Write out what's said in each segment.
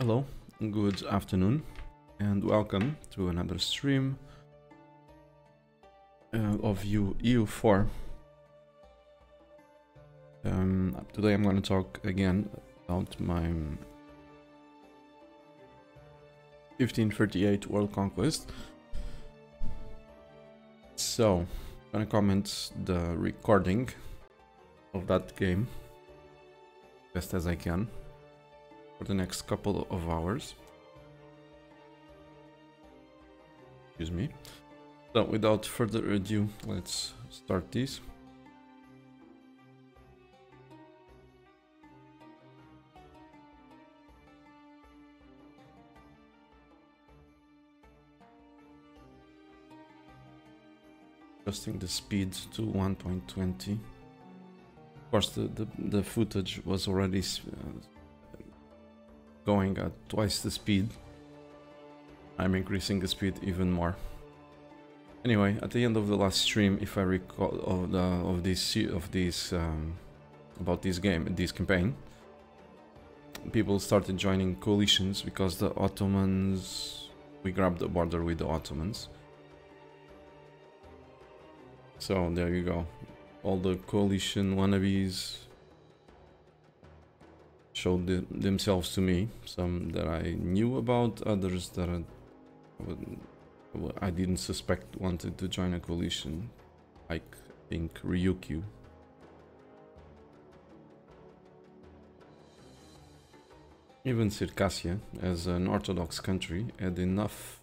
Hello, good afternoon, and welcome to another stream of EU4. Today I'm going to talk again about my 1538 World Conquest. So, I'm going to comment the recording of that game best as I can for the next couple of hours. Excuse me. So without further ado, let's start this. Adjusting the speed to 1.20. Of course, the footage was already going at twice the speed. I'm increasing the speed even more. Anyway, at the end of the last stream, if I recall, about this campaign, people started joining coalitions because the Ottomans, we grabbed the border with the Ottomans. So there you go, all the coalition wannabes showed themselves to me, some that I knew about, others that I didn't suspect wanted to join a coalition, like I think Ryukyu. Even Circassia, as an Orthodox country, had enough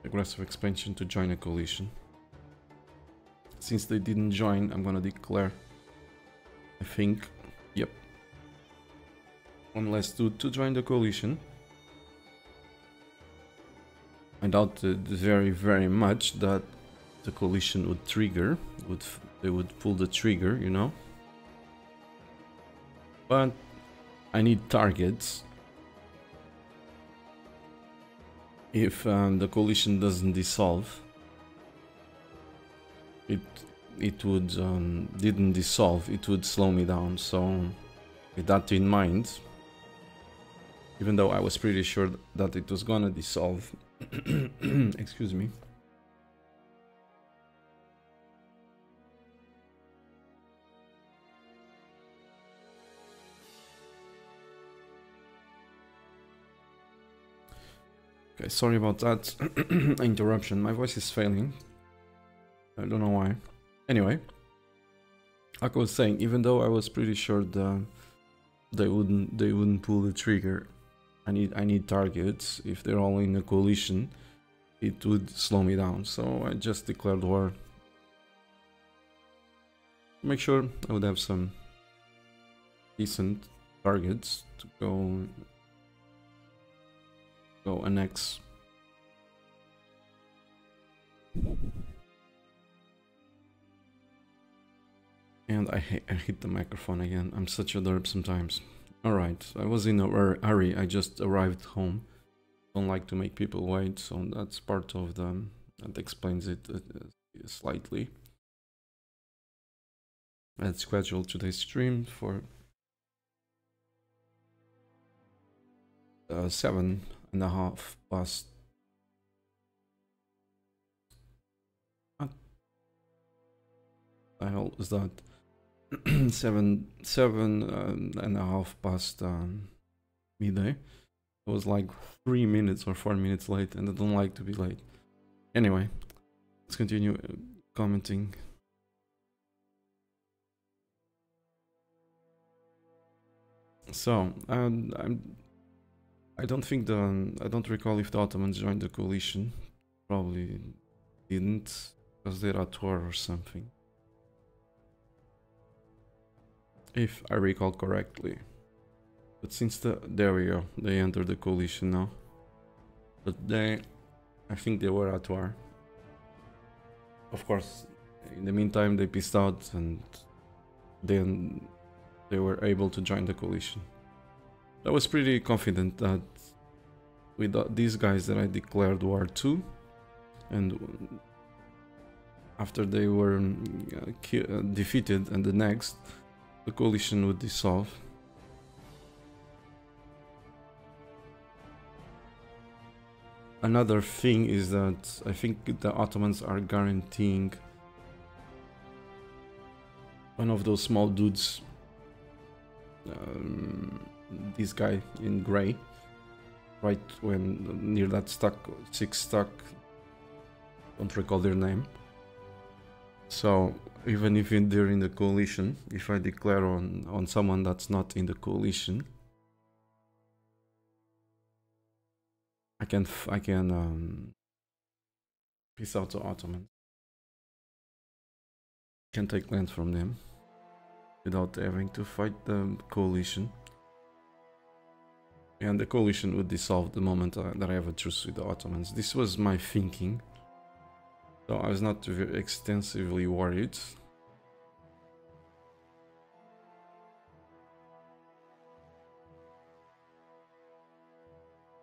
aggressive expansion to join a coalition. Since they didn't join, I'm gonna declare, I think, yep, one less dude to join the coalition. I doubt very, very much that the coalition would trigger, they would pull the trigger, you know. But I need targets. If the coalition doesn't dissolve, it would didn't dissolve, it would slow me down. So with that in mind, even though I was pretty sure that it was gonna dissolve, excuse me, okay, sorry about that interruption. My voice is failing, I don't know why. Anyway, like I was saying, even though I was pretty sure that they wouldn't pull the trigger, I need targets. If they're all in a coalition, it would slow me down. So I just declared war. Make sure I would have some decent targets to go annex. And I hit the microphone again. I'm such a derp sometimes. Alright, I was in a hurry. I just arrived home. Don't like to make people wait, so that's part of that explains it slightly. I had scheduled today's stream for 7:30 past. What the hell is that? 7:30 past midday. It was like 3 minutes or 4 minutes late, and I don't like to be late. Anyway, let's continue commenting. So I don't think I don't recall if the Ottomans joined the coalition. Probably didn't, because they're at war or something, if I recall correctly. But since there we go, they entered the coalition now. But I think they were at war. Of course, in the meantime they pissed out, and then they were able to join the coalition. I was pretty confident that with these guys that I declared war to, and after they were defeated and the next, the coalition would dissolve. Another thing is that I think the Ottomans are guaranteeing one of those small dudes, this guy in gray, right when near that six stack, don't recall their name. So even if they're in the coalition, if I declare on someone that's not in the coalition, I can peace out to Ottoman. Can take land from them without having to fight the coalition. And the coalition would dissolve the moment that I have a truce with the Ottomans. This was my thinking. So I was not very extensively worried.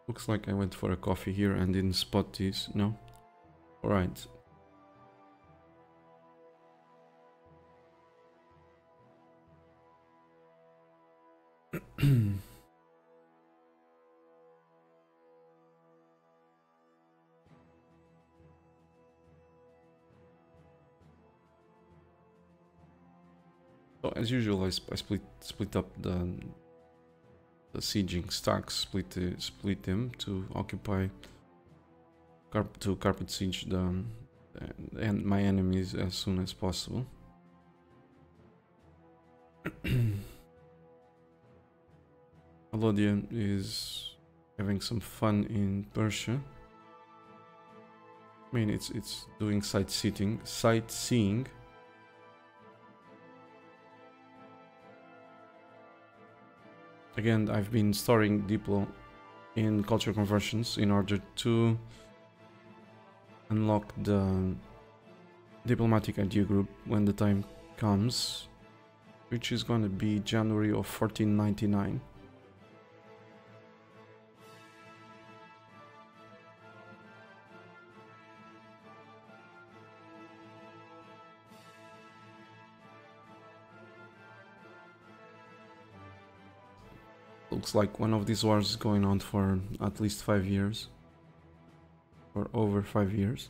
Looks like I went for a coffee here and didn't spot this. No? Alright. So as usual, I split up the sieging stacks, split them to occupy to carpet siege and my enemies as soon as possible. Alodia is having some fun in Persia. I mean, it's doing sightseeing. Again, I've been storing Diplo in culture conversions in order to unlock the diplomatic idea group when the time comes, which is going to be January of 1499. Looks like one of these wars is going on for at least 5 years. Or over 5 years.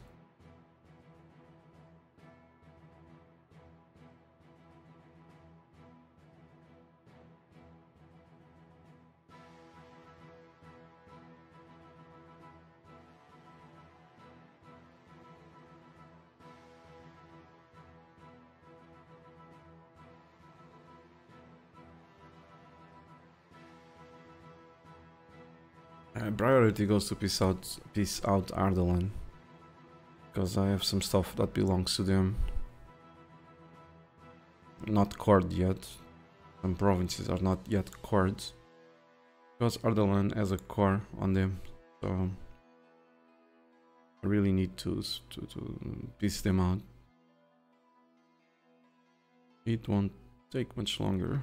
Priority goes to peace out Ardalan, because I have some stuff that belongs to them, not cored yet. Some provinces are not yet cored, because Ardalan has a core on them, so I really need to piece them out. It won't take much longer.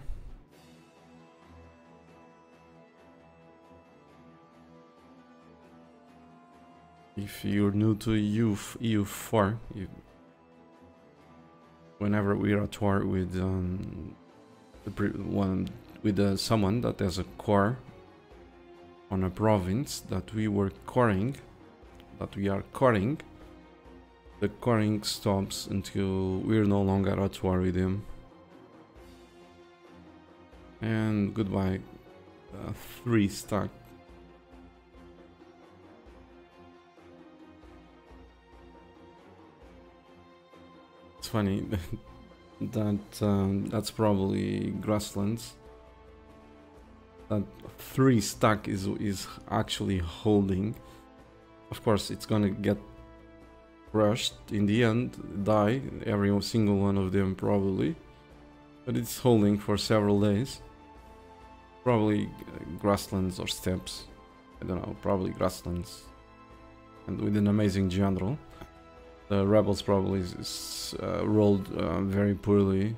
If you're new to EU4, whenever we're at war with someone that has a core on a province that we are coring, the coring stops until we're no longer at war with him. And goodbye, 3 stack. It's funny that that's probably grasslands. That 3 stack is actually holding. Of course, it's gonna get crushed in the end, die, every single one of them probably, but it's holding for several days. Probably grasslands or steppes, I don't know, probably grasslands, and with an amazing general. The rebels probably rolled very poorly,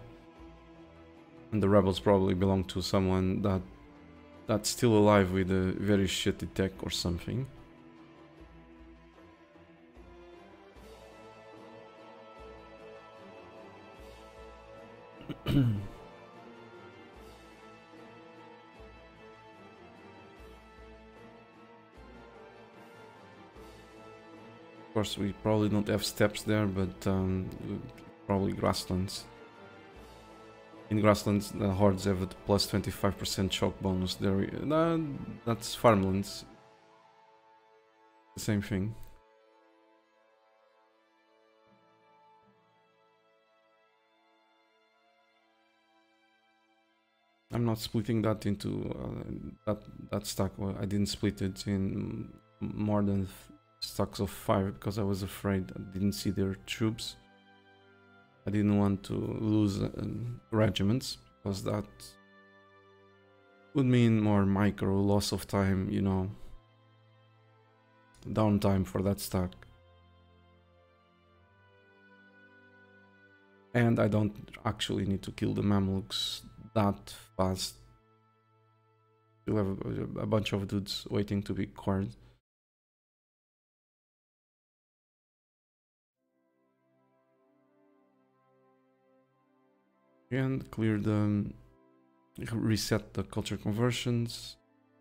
and the rebels probably belong to someone that's still alive with a very shitty tech or something. course, we probably don't have steppes there, but probably grasslands. In grasslands, the hordes have a plus 25% shock bonus. There, that's farmlands. The same thing. I'm not splitting that into that stack. I didn't split it in more than stacks of 5 because I was afraid. I didn't see their troops. I didn't want to lose regiments because that would mean more micro loss of time, you know, downtime for that stack. And I don't actually need to kill the Mamluks that fast. You have a bunch of dudes waiting to be quartered. And clear the... reset the culture conversions.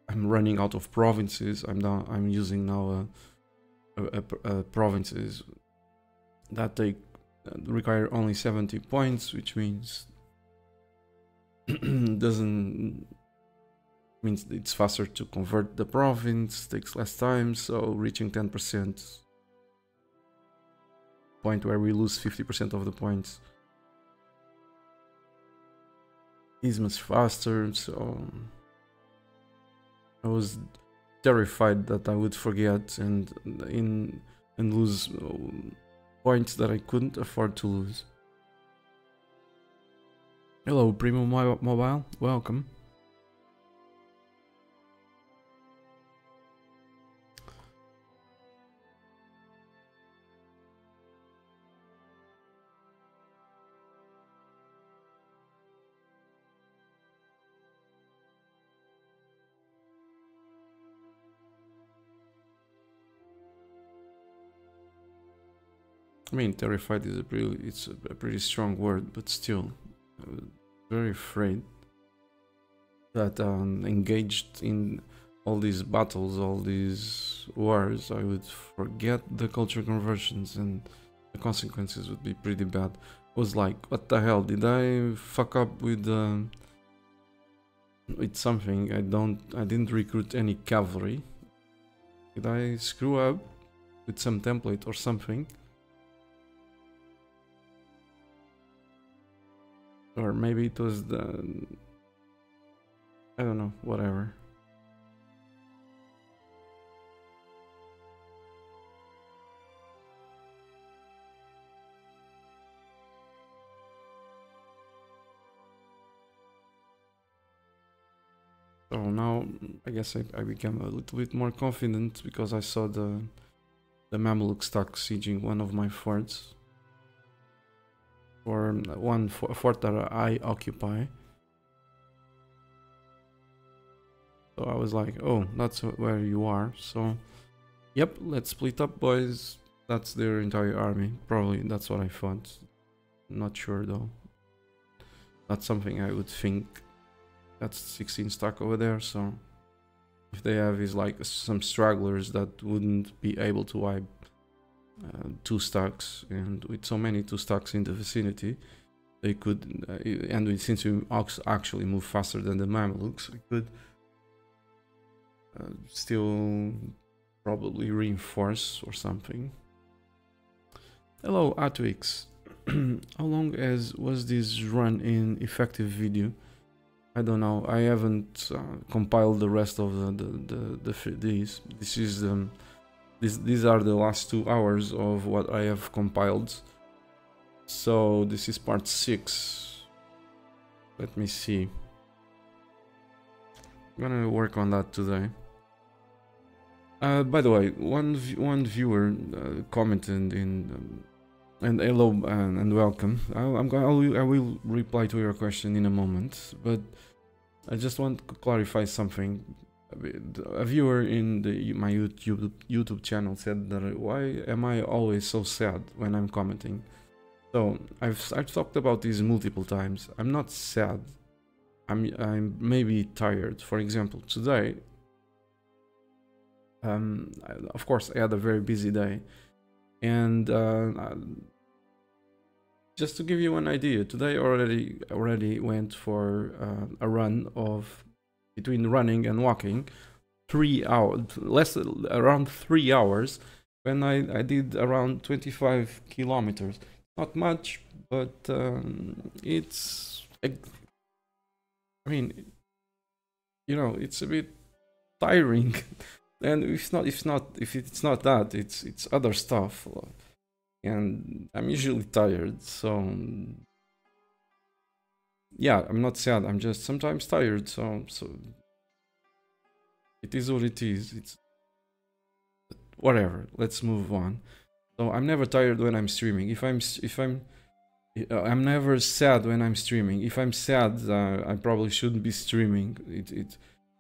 I'm running out of provinces. I'm using now provinces that they require only 70 points, which means means it's faster to convert the province, takes less time, so reaching 10% point where we lose 50% of the points is much faster. So I was terrified that I would forget and lose points that I couldn't afford to lose. Hello, Primo Mobile, welcome. I mean, terrified is it's a pretty strong word, but still, I was very afraid that engaged in all these battles, all these wars, I would forget the culture conversions and the consequences would be pretty bad. I was like, what the hell, did I fuck up with something? I didn't recruit any cavalry. Did I screw up with some template or something? Or maybe it was the... I don't know, whatever. So now, I guess I became a little bit more confident because I saw the Mamluk stuck sieging one of my forts. For one fort that I occupy. So I was like, oh, that's where you are. So, yep, let's split up, boys. That's their entire army. Probably that's what I thought. Not sure though. That's something I would think. That's 16 stack over there, so if they have is like some stragglers that wouldn't be able to wipe 2 stacks, and with so many 2 stacks in the vicinity, they could, and since we actually move faster than the Mamluks, I could still probably reinforce or something. Hello, Atwix. How long was this run in effective video? I don't know. I haven't compiled the rest of these. This is these are the last 2 hours of what I have compiled. So this is part 6. Let me see. I'm gonna work on that today. By the way, one viewer commented in and hello and welcome. I will reply to your question in a moment, but I just want to clarify something. A viewer in my YouTube channel said that why am I always so sad when I'm commenting? So I've talked about this multiple times. I'm not sad. I'm maybe tired. For example, today, of course, I had a very busy day, And just to give you an idea, today already went for a run of, between running and walking, 3 hours, around 3 hours, when I did around 25 kilometers. Not much, but it's, I mean, you know, it's a bit tiring. And if it's not that, it's other stuff, and I'm usually tired, so yeah, I'm not sad, I'm just sometimes tired, so it is what it is. It's whatever, let's move on. So I'm never tired when I'm streaming. I'm never sad when I'm streaming. If I'm sad, I probably shouldn't be streaming.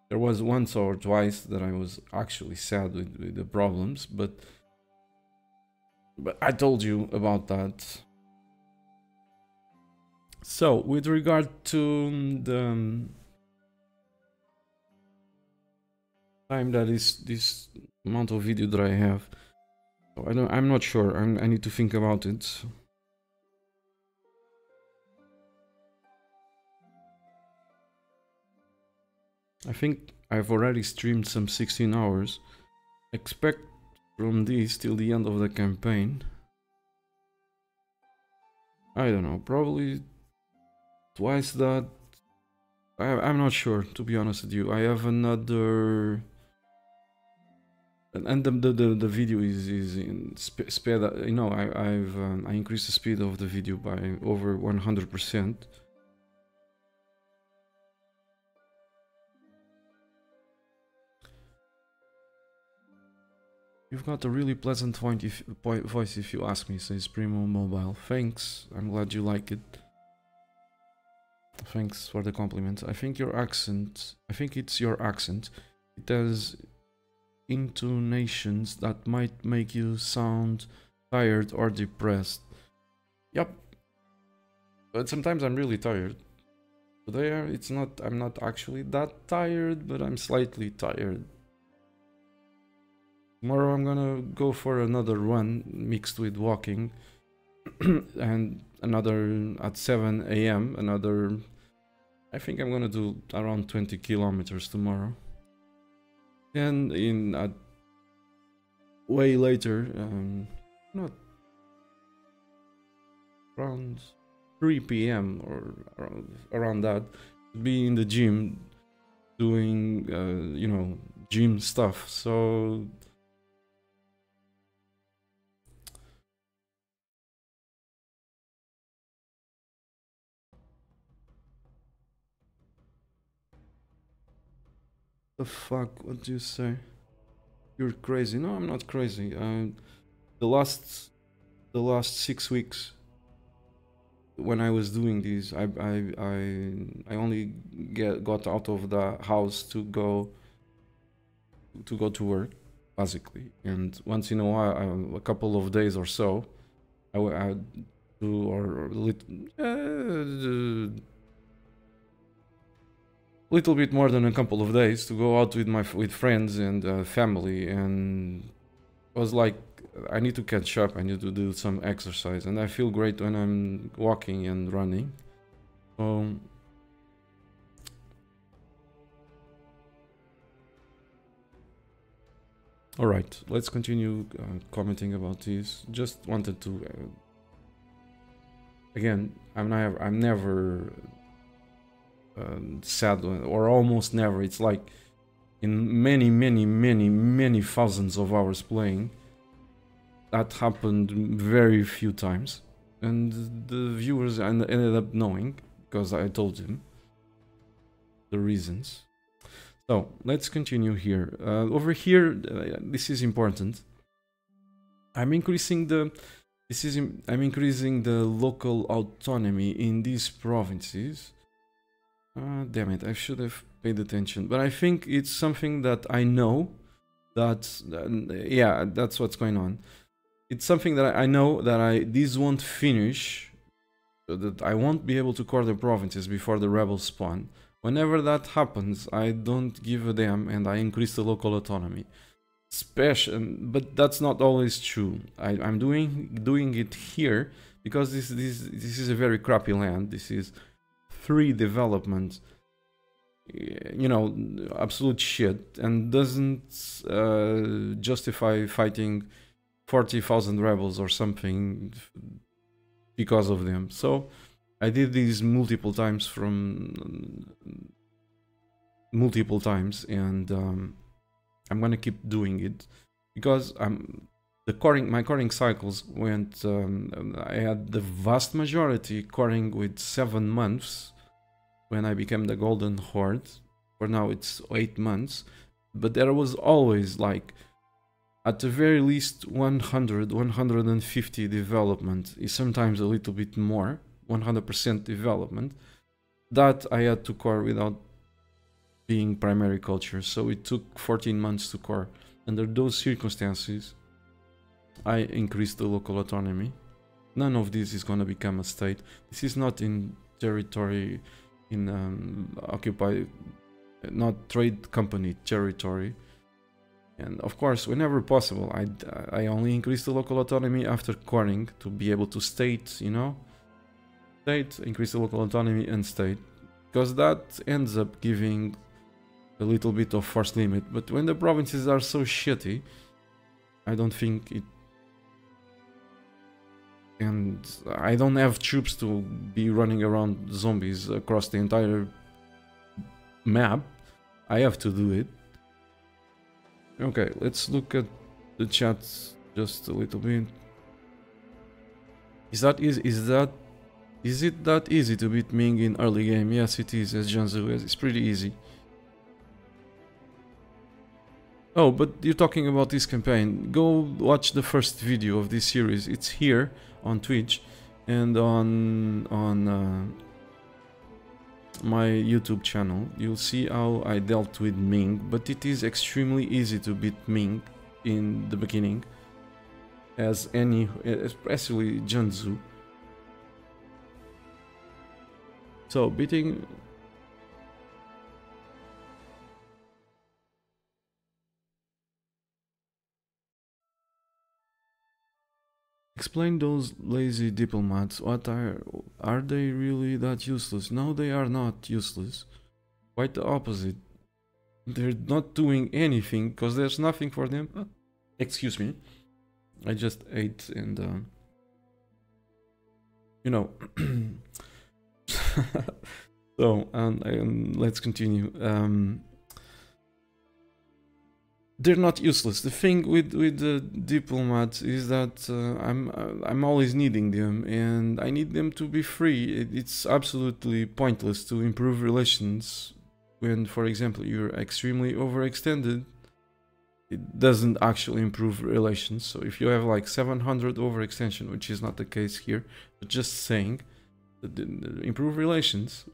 There was once or twice that I was actually sad with the problems, but I told you about that. So with regard to the time that is this amount of video that I have, so I'm not sure. I need to think about it. I think I've already streamed some 16 hours. Expect from this till the end of the campaign, I don't know, probably twice that. I'm not sure, to be honest with you. I have another, and the video is in speed. You know, I increased the speed of the video by over 100%. You've got a really pleasant voice, if you ask me, says Primo Mobile. Thanks, I'm glad you like it. Thanks for the compliment. I think it's your accent. It has intonations that might make you sound tired or depressed. Yep. But sometimes I'm really tired. Today I'm not actually that tired, but I'm slightly tired. Tomorrow I'm gonna go for another run mixed with walking, and another at 7 AM, another, I think I'm gonna do around 20 kilometers tomorrow. And in way later, not around 3 PM or around that, be in the gym doing, you know, gym stuff. So the fuck, what do you say? You're crazy. No, I'm not crazy. The last 6 weeks when I was doing these, I only got out of the house to go to work, basically, and once in a while, a couple of days or so, I do, or little bit more than a couple of days, to go out with friends and family, and I was like, I need to catch up, I need to do some exercise, and I feel great when I'm walking and running. Alright, let's continue commenting about this. Just wanted to again, I'm never sad, or almost never. It's like in many thousands of hours playing, that happened very few times, and the viewers ended up knowing, because I told them the reasons. So let's continue here. Over here, this is important. I'm increasing the local autonomy in these provinces. Damn it, I should have paid attention. But I think it's something that I know, that yeah, that's what's going on. It's something that I know that this won't finish, that I won't be able to core the provinces before the rebels spawn. Whenever that happens, I don't give a damn, and I increase the local autonomy. special, but that's not always true. I'm doing it here because this is a very crappy land. This is 3 development, you know, absolute shit, and doesn't justify fighting 40,000 rebels or something because of them. So I did these multiple times and I'm gonna keep doing it because my coring cycles went. I had the vast majority coring with 7 months when I became the Golden Horde. For now it's 8 months, but there was always like at the very least 100, 150 development, is sometimes a little bit more, 100% development, that I had to core without being primary culture. So it took 14 months to core. Under those circumstances, I increased the local autonomy. None of this is going to become a state. This is not in territory, in occupied, not trade company territory. And of course, whenever possible, I only increase the local autonomy after coring to be able to state, you know, increase the local autonomy and state, because that ends up giving a little bit of force limit. But when the provinces are so shitty, I don't think it. And I don't have troops to be running around zombies across the entire map. I have to do it. Okay, let's look at the chat just a little bit. Is it that easy to beat Ming in early game? Yes, it is, as Janzu is. It's pretty easy. Oh, but you're talking about this campaign. Go watch the first video of this series. It's here on Twitch and on my YouTube channel. You'll see how I dealt with Ming, but it is extremely easy to beat Ming in the beginning, as any, especially Janzu. So beating. Explain those lazy diplomats. What are they really that useless? No, they are not useless. Quite the opposite. They're not doing anything because there's nothing for them. Oh, excuse me. I just ate and you know. So let's continue. They're not useless. The thing with the diplomats is that I'm always needing them, and I need them to be free. It's absolutely pointless to improve relations when, for example, you're extremely overextended. It doesn't actually improve relations. So if you have like 700 overextension, which is not the case here, but just saying that improve relations,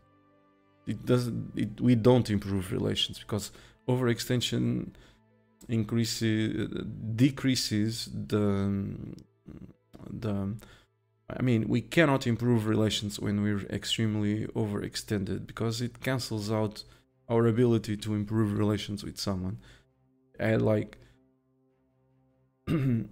it doesn't. We don't improve relations because overextension decreases the I mean, we cannot improve relations when we're extremely overextended because it cancels out our ability to improve relations with someone. And like the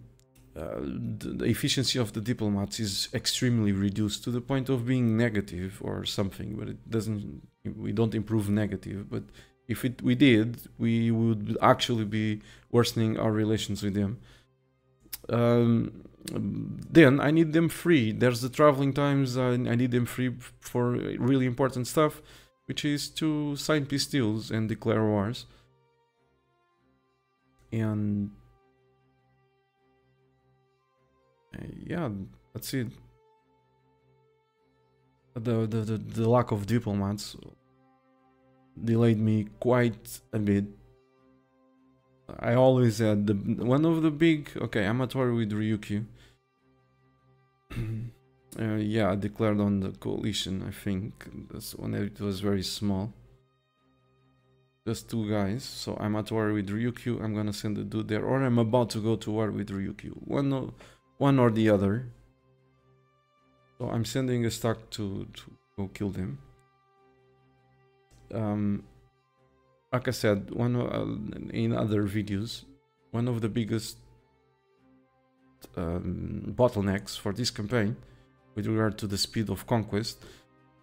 efficiency of the diplomats is extremely reduced to the point of being negative or something, but it doesn't. We don't improve negative, but if we did, we would actually be worsening our relations with them. Then I need them free. There's the traveling times. I need them free for really important stuff, which is to sign peace deals and declare wars. And yeah, that's it. The lack of diplomats delayed me quite a bit. I always had one of the big. Okay, I'm at war with Ryukyu. Yeah, I declared on the coalition. I think that's when it was very small. Just 2 guys. So I'm at war with Ryukyu. I'm gonna send a dude there, or I'm about to go to war with Ryukyu. One or the other. So I'm sending a stack to go kill them. Like I said, in other videos, one of the biggest bottlenecks for this campaign with regard to the speed of conquest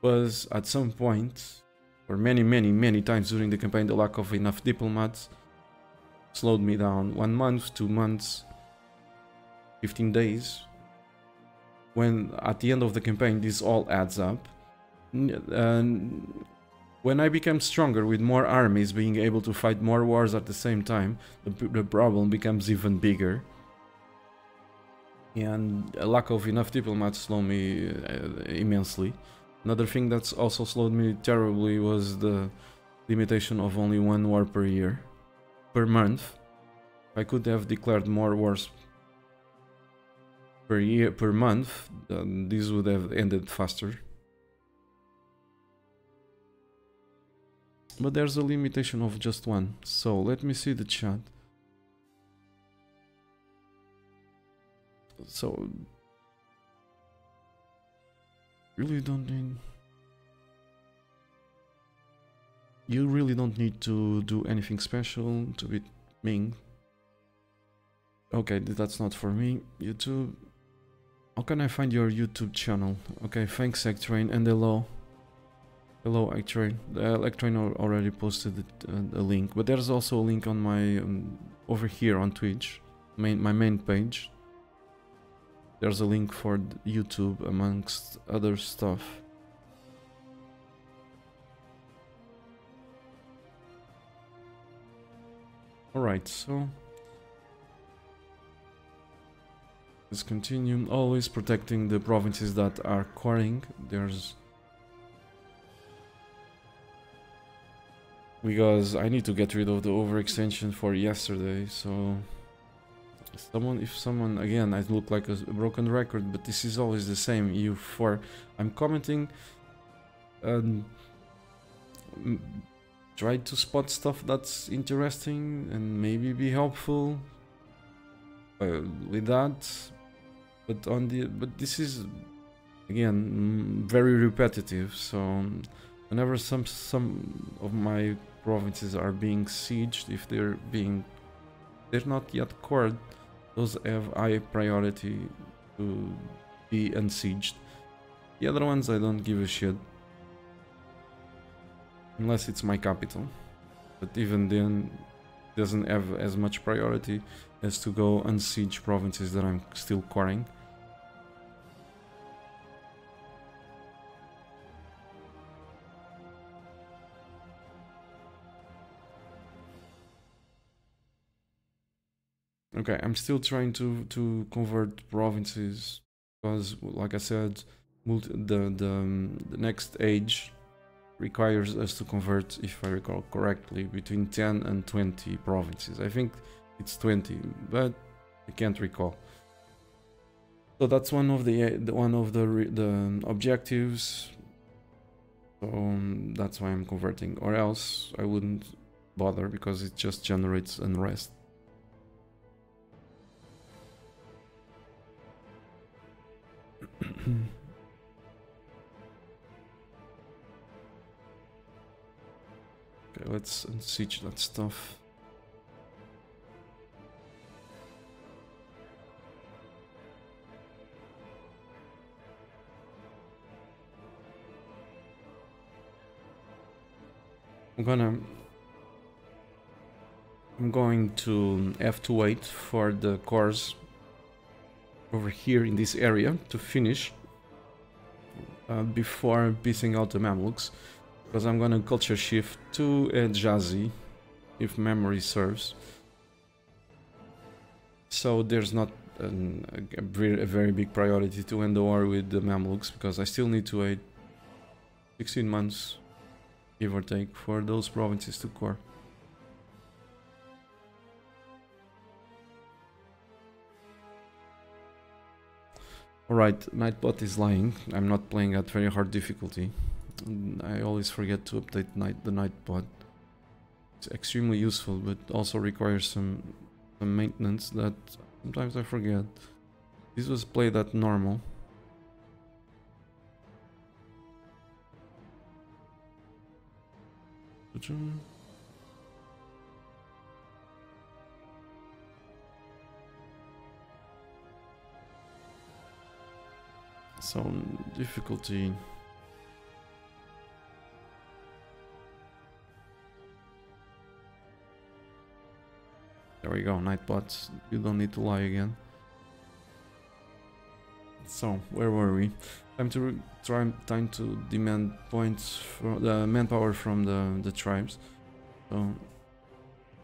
was at some point, or many times during the campaign, the lack of enough diplomats slowed me down. 1 month, 2 months, 15 days. When at the end of the campaign this all adds up. And when I became stronger with more armies being able to fight more wars at the same time, the problem becomes even bigger. And a lack of enough diplomats slowed me immensely. Another thing that's also slowed me terribly was the limitation of only 1 war per year, per month. I could have declared more wars per year, per month, this would have ended faster. But there's a limitation of just 1. So let me see the chat. So really don't need. You really don't need to do anything special to beat Ming. Okay, that's not for me. YouTube. How can I find your YouTube channel? Okay, thanks Ectrain, and hello. Hello Ectrain. Ectrain already posted a link, but there's also a link on my over here on Twitch, my main page. There's a link for YouTube amongst other stuff. Alright, so let's continue. Always protecting the provinces that are coring. Because I need to get rid of the overextension for yesterday, so if someone, again, I look like a broken record, but this is always the same. I'm commenting and try to spot stuff that's interesting and maybe be helpful with that, but this is again very repetitive. So whenever some of my provinces are being sieged, if they're not yet cored, those have high priority to be unsieged. The other ones I don't give a shit, unless it's my capital, but even then it doesn't have as much priority as to go unsiege provinces that I'm still coring. Okay, I'm still trying to convert provinces because, like I said, the next age requires us to convert, if I recall correctly, between 10 and 20 provinces. I think it's 20, but I can't recall. So that's one of the objectives. So that's why I'm converting, or else I wouldn't bother because it just generates unrest. Okay, let's unsiege that stuff. I'm going to have to wait for the cores over here in this area to finish before piecing out the Mamluks, because I'm gonna culture shift to Jazi, if memory serves. So there's not a very big priority to end the war with the Mamluks, because I still need to wait 16 months, give or take, for those provinces to core. Alright, Nightbot is lying. I'm not playing at very hard difficulty. I always forget to update the Nightbot. It's extremely useful, but also requires some maintenance that sometimes I forget. This was played at normal. So difficulty. There we go, Nightbot. You don't need to lie again. So where were we? Time to demand points for the manpower from the tribes. So,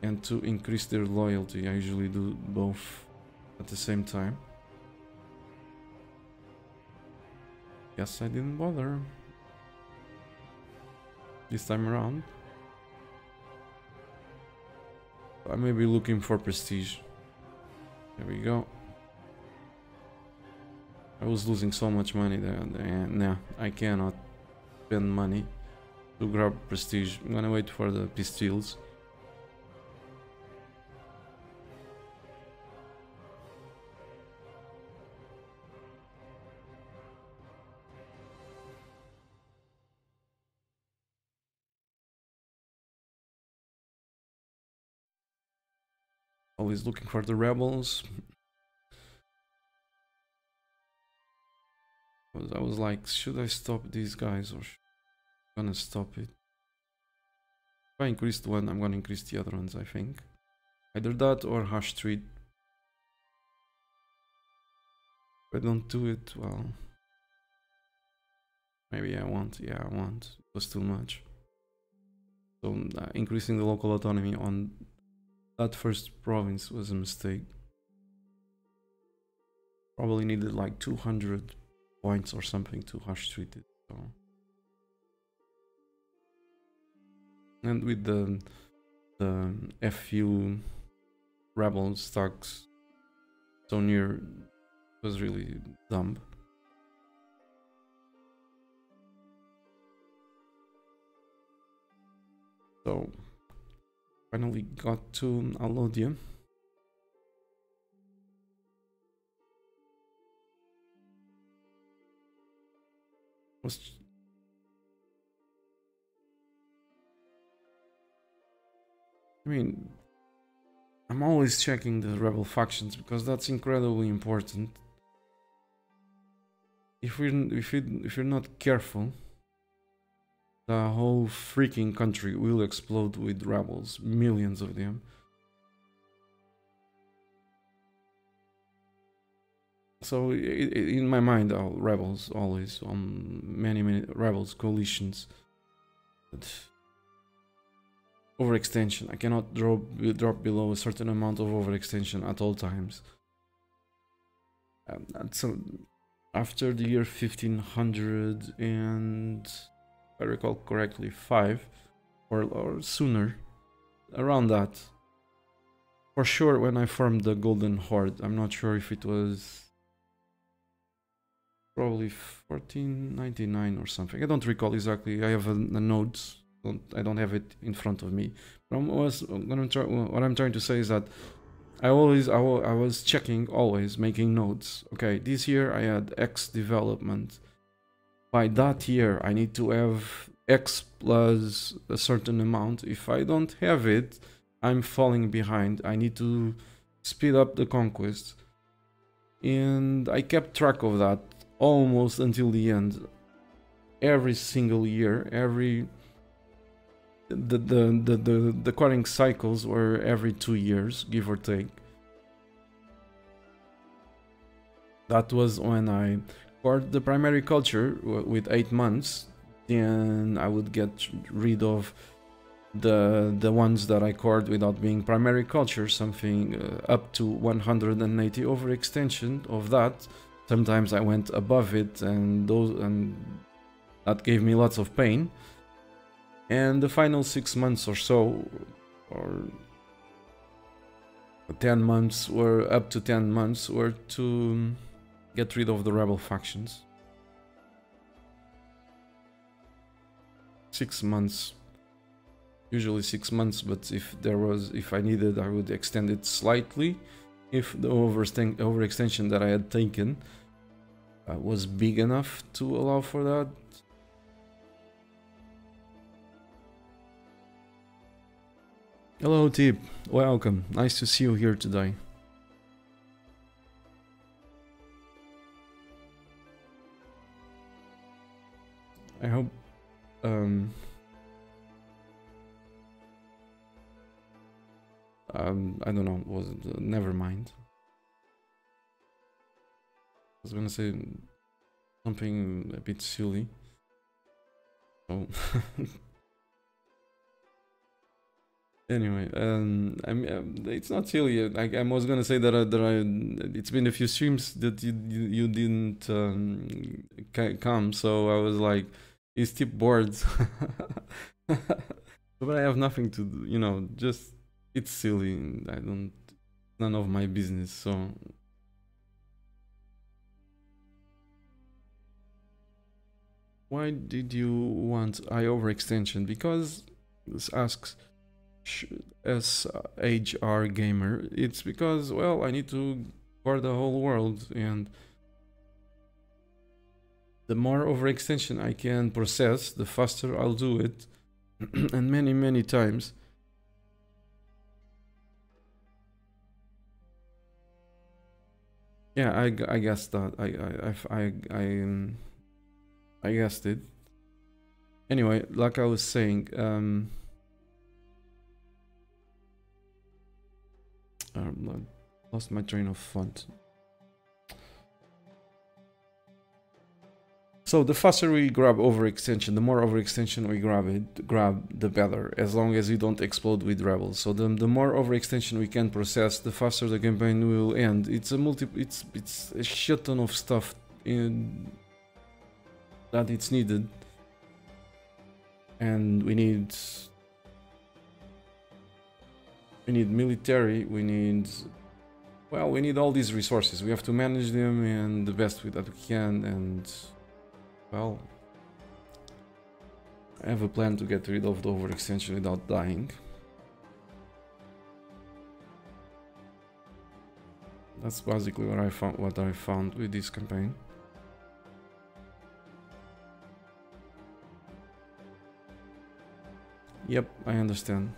and to increase their loyalty. I usually do both at the same time. Guess I didn't bother this time around. I may be looking for prestige. There we go. I was losing so much money there, and nah, I cannot spend money to grab prestige. I'm gonna wait for the pistols. Always looking for the rebels. I was like, should I stop these guys or should I'm gonna stop it? If I increase one, I'm gonna increase the other ones, I think. Either that or hash street. If I don't do it, well, maybe I won't. Yeah, I won't. It was too much. So increasing the local autonomy on that first province was a mistake. Probably needed like 200 points or something to hash street it. So. And with the FU rebel stocks so near, it was really dumb. So finally got to Alodia. I mean, I'm always checking the rebel factions because that's incredibly important. If you're not careful, the whole freaking country will explode with rebels, millions of them. So in my mind, rebels always on many rebels coalitions. But overextension, I cannot drop below a certain amount of overextension at all times. And so after the year 1500 and, if I recall correctly, 5 or sooner, around that. For sure, when I formed the Golden Horde, I'm not sure if it was probably 1499 or something. I don't recall exactly. I have a note. I don't have it in front of me. But what I'm trying to say is that I was checking, always making notes. Okay, this year I had X development. By that year, I need to have X plus a certain amount. If I don't have it, I'm falling behind. I need to speed up the conquest. And I kept track of that almost until the end. Every single year, the quarrying cycles were every 2 years, give or take. That was when I cored the primary culture with 8 months. Then I would get rid of the ones that I cored without being primary culture, something up to 180 overextension of that. Sometimes I went above it, and that gave me lots of pain. And the final 6 months or so, or 10 months, were up to 10 months, were to get rid of the rebel factions. 6 months. Usually 6 months, but if I needed, I would extend it slightly. If the overextension that I had taken was big enough to allow for that. Hello Tip, welcome, nice to see you here today. I hope I don't know, was it, never mind. I was gonna say something a bit silly. Oh. Anyway, it's not silly. I was gonna say that it's been a few streams that you didn't come, so I was like, is Tip bored? But I have nothing to do, you know, just it's silly. I don't, none of my business. So why did you want eye overextension? Because this asks SHR gamer. It's because, well, I need to cover the whole world, and the more overextension I can process, the faster I'll do it. And many times. Yeah, I guessed that. I guessed it. Anyway, like I was saying, I lost my train of thought. So the faster we grab overextension, the more overextension we grab, the better, as long as we don't explode with rebels. So the more overextension we can process, the faster the campaign will end. It's a shit ton of stuff that it's needed, and we need military, we need all these resources. We have to manage them in the best way that we can, and well, I have a plan to get rid of the overextension without dying. That's basically what I found with this campaign. Yep, I understand.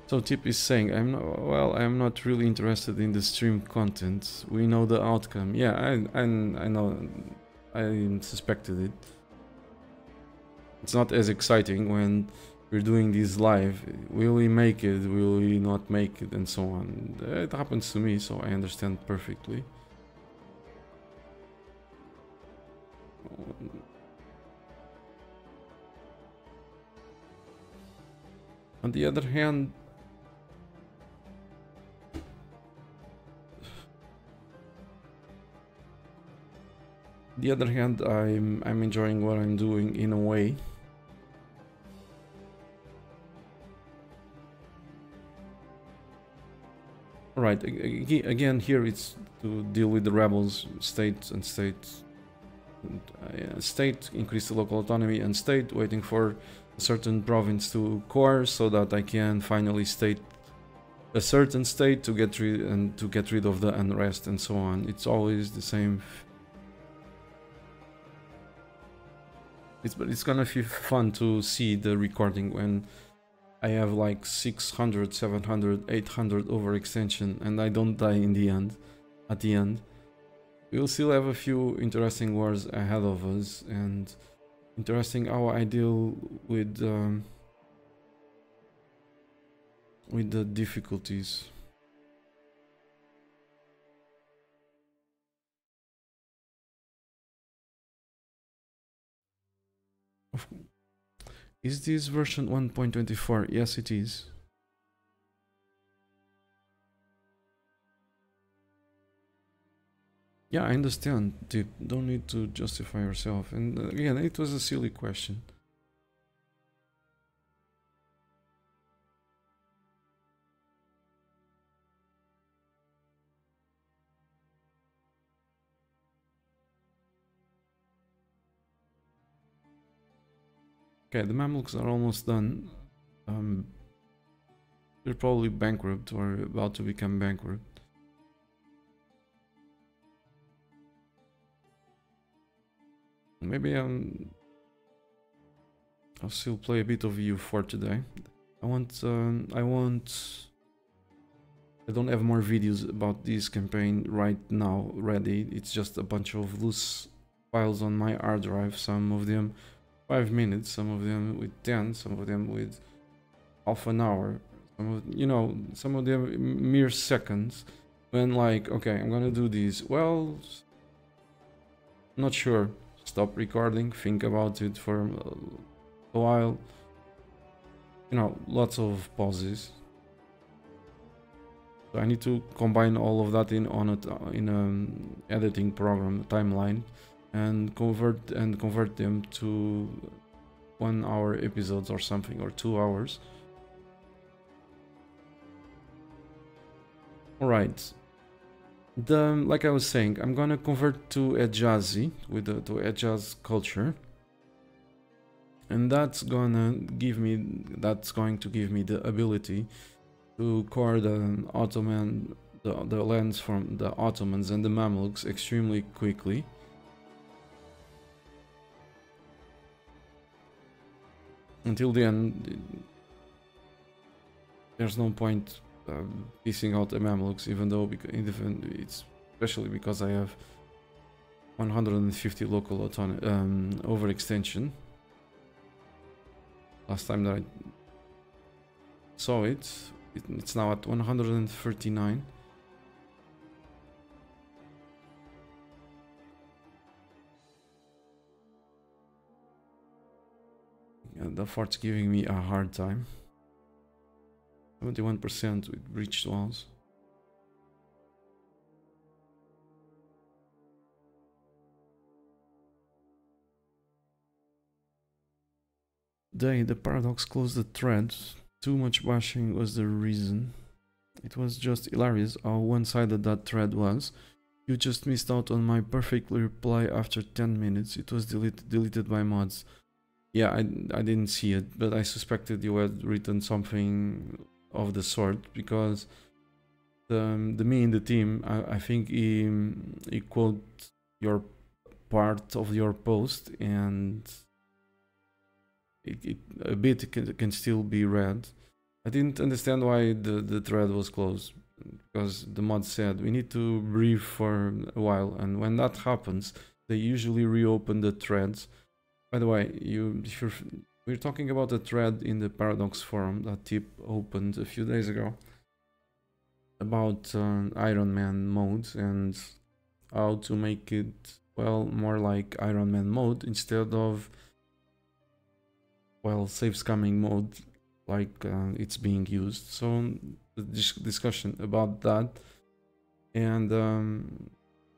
So Tip is saying, I'm not really interested in the stream content. We know the outcome. Yeah, I know. I suspected it. It's not as exciting when we're doing this live. Will we make it? Will we not make it? And so on. It happens to me, so I understand perfectly. On the other hand, I'm enjoying what I'm doing in a way. Right, again here it's to deal with the rebels, state, increase the local autonomy, and state, waiting for a certain province to core so that I can finally state a certain state to get rid of the unrest and so on. It's always the same. But it's gonna be fun to see the recording when I have like 600, 700, 800 overextension and I don't die in the end. At the end, we'll still have a few interesting wars ahead of us, and interesting how I deal with the difficulties. Is this version 1.24? Yes, it is. Yeah, I understand, Tip. Don't need to justify yourself. And again, it was a silly question. Okay, the Mamluks are almost done. They're probably bankrupt or about to become bankrupt. Maybe I'll still play a bit of EU4 today. I don't have more videos about this campaign right now ready. It's just a bunch of loose files on my hard drive. Some of them 5 minutes, some of them with 10, some of them with half an hour, some of, you know, some of them mere seconds, when like, okay, I'm gonna do this, well, not sure, stop recording, think about it for a while, you know, lots of pauses. So I need to combine all of that in an editing program, timeline, and convert them to 1 hour episodes or something, or 2 hours. All right. Like I was saying, I'm gonna convert to Ejazi with to Ejaz culture, and that's going to give me the ability to core the Ottoman, the lands from the Ottomans and the Mamluks extremely quickly. Until then, there's no point piecing out the Mamluks, even though it's especially because I have 150 local overextension. Last time that I saw it, it's now at 139. And the fort's giving me a hard time. 71% with breached walls. The paradox closed the thread. Too much bashing was the reason. It was just hilarious how one-sided that thread was. You just missed out on my perfect reply after 10 minutes. It was deleted by mods. Yeah, I didn't see it, but I suspected you had written something of the sort, because the me in the team, I think he quoted your part of your post, and a bit can still be read. I didn't understand why the thread was closed, because the mod said we need to breathe for a while, and when that happens, they usually reopen the threads. By the way, we're talking about a thread in the Paradox forum that Tip opened a few days ago about Iron Man mode and how to make it, well, more like Iron Man mode instead of, well, safe scumming mode like it's being used. So the discussion about that, and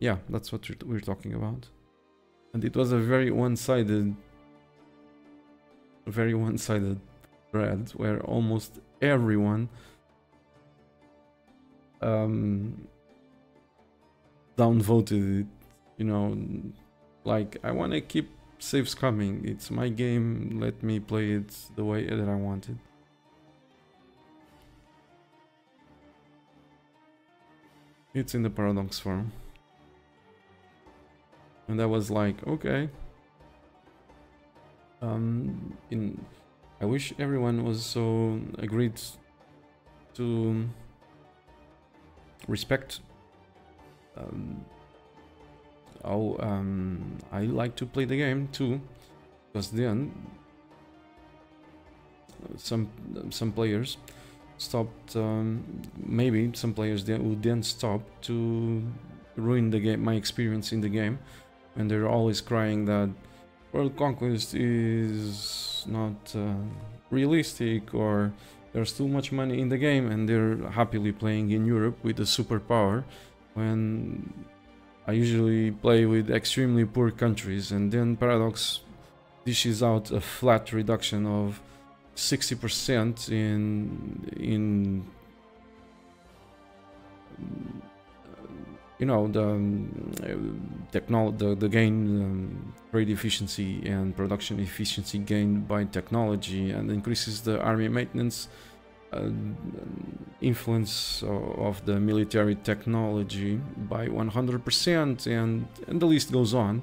yeah, that's what we're talking about. And it was a very one-sided thread where almost everyone downvoted it, you know, like, I want to keep safe scumming, it's my game, let me play it the way that I want it. It's in the Paradox forum. And I was like, okay. I wish everyone was so agreed to respect how I like to play the game too, because then some players stopped. Maybe some players would then stop to ruin the game, my experience in the game, and they're always crying that world conquest is not realistic, or there's too much money in the game, and they're happily playing in Europe with a superpower, when I usually play with extremely poor countries. And then Paradox dishes out a flat reduction of 60% in you know, the gain, trade efficiency and production efficiency gained by technology, and increases the army maintenance influence of the military technology by 100%, and the list goes on.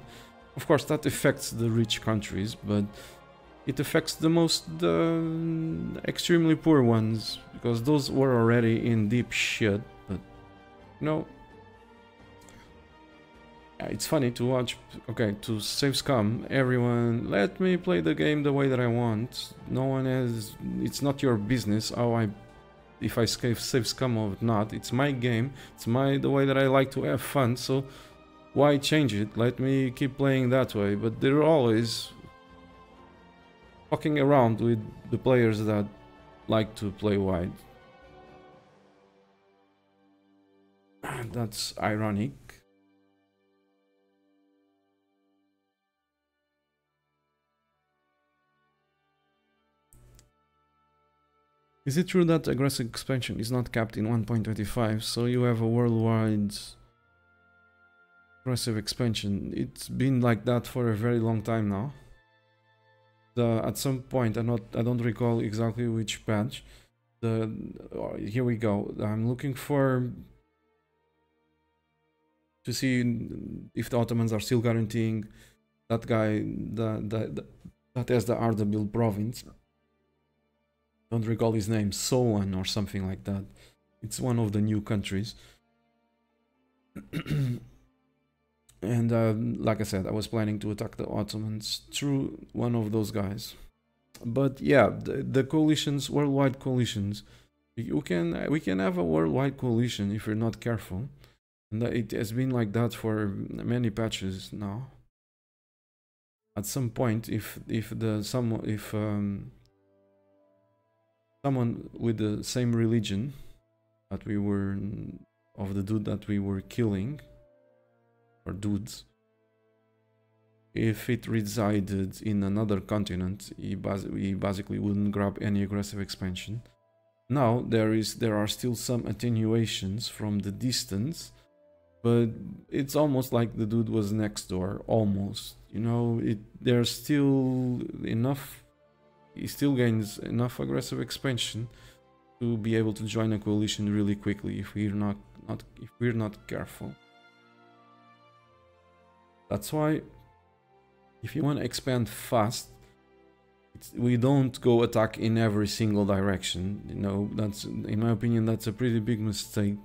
Of course, that affects the rich countries, but it affects the extremely poor ones, because those were already in deep shit. But you know, It's funny to watch. Okay, to save scum, everyone let me play the game the way that I want. No one has. It's not your business how I, if I save scum or not. It's my game. It's the way that I like to have fun. So why change it? Let me keep playing that way. But they're always fucking around with the players that like to play wide. That's ironic. Is it true that aggressive expansion is not capped in 1.25, so you have a worldwide aggressive expansion? It's been like that for a very long time now. At some point, I don't recall exactly which patch. Here we go. I'm looking to see if the Ottomans are still guaranteeing that guy that has the Ardabil province. Don't recall his name, Soan or something like that. It's one of the new countries. And like I said, I was planning to attack the Ottomans through one of those guys. But yeah, the coalitions, worldwide coalitions, we can have a worldwide coalition if you're not careful. And it has been like that for many patches now. At some point, if someone with the same religion that we were, of the dude that we were killing, or dudes, if it resided in another continent, he basically wouldn't grab any aggressive expansion. Now there are still some attenuations from the distance, but it's almost like the dude was next door, almost. You know, there's still enough. He still gains enough aggressive expansion to be able to join a coalition really quickly if we're not careful. That's why, if you want to expand fast, we don't go attack in every single direction. You know, that's, in my opinion, that's a pretty big mistake,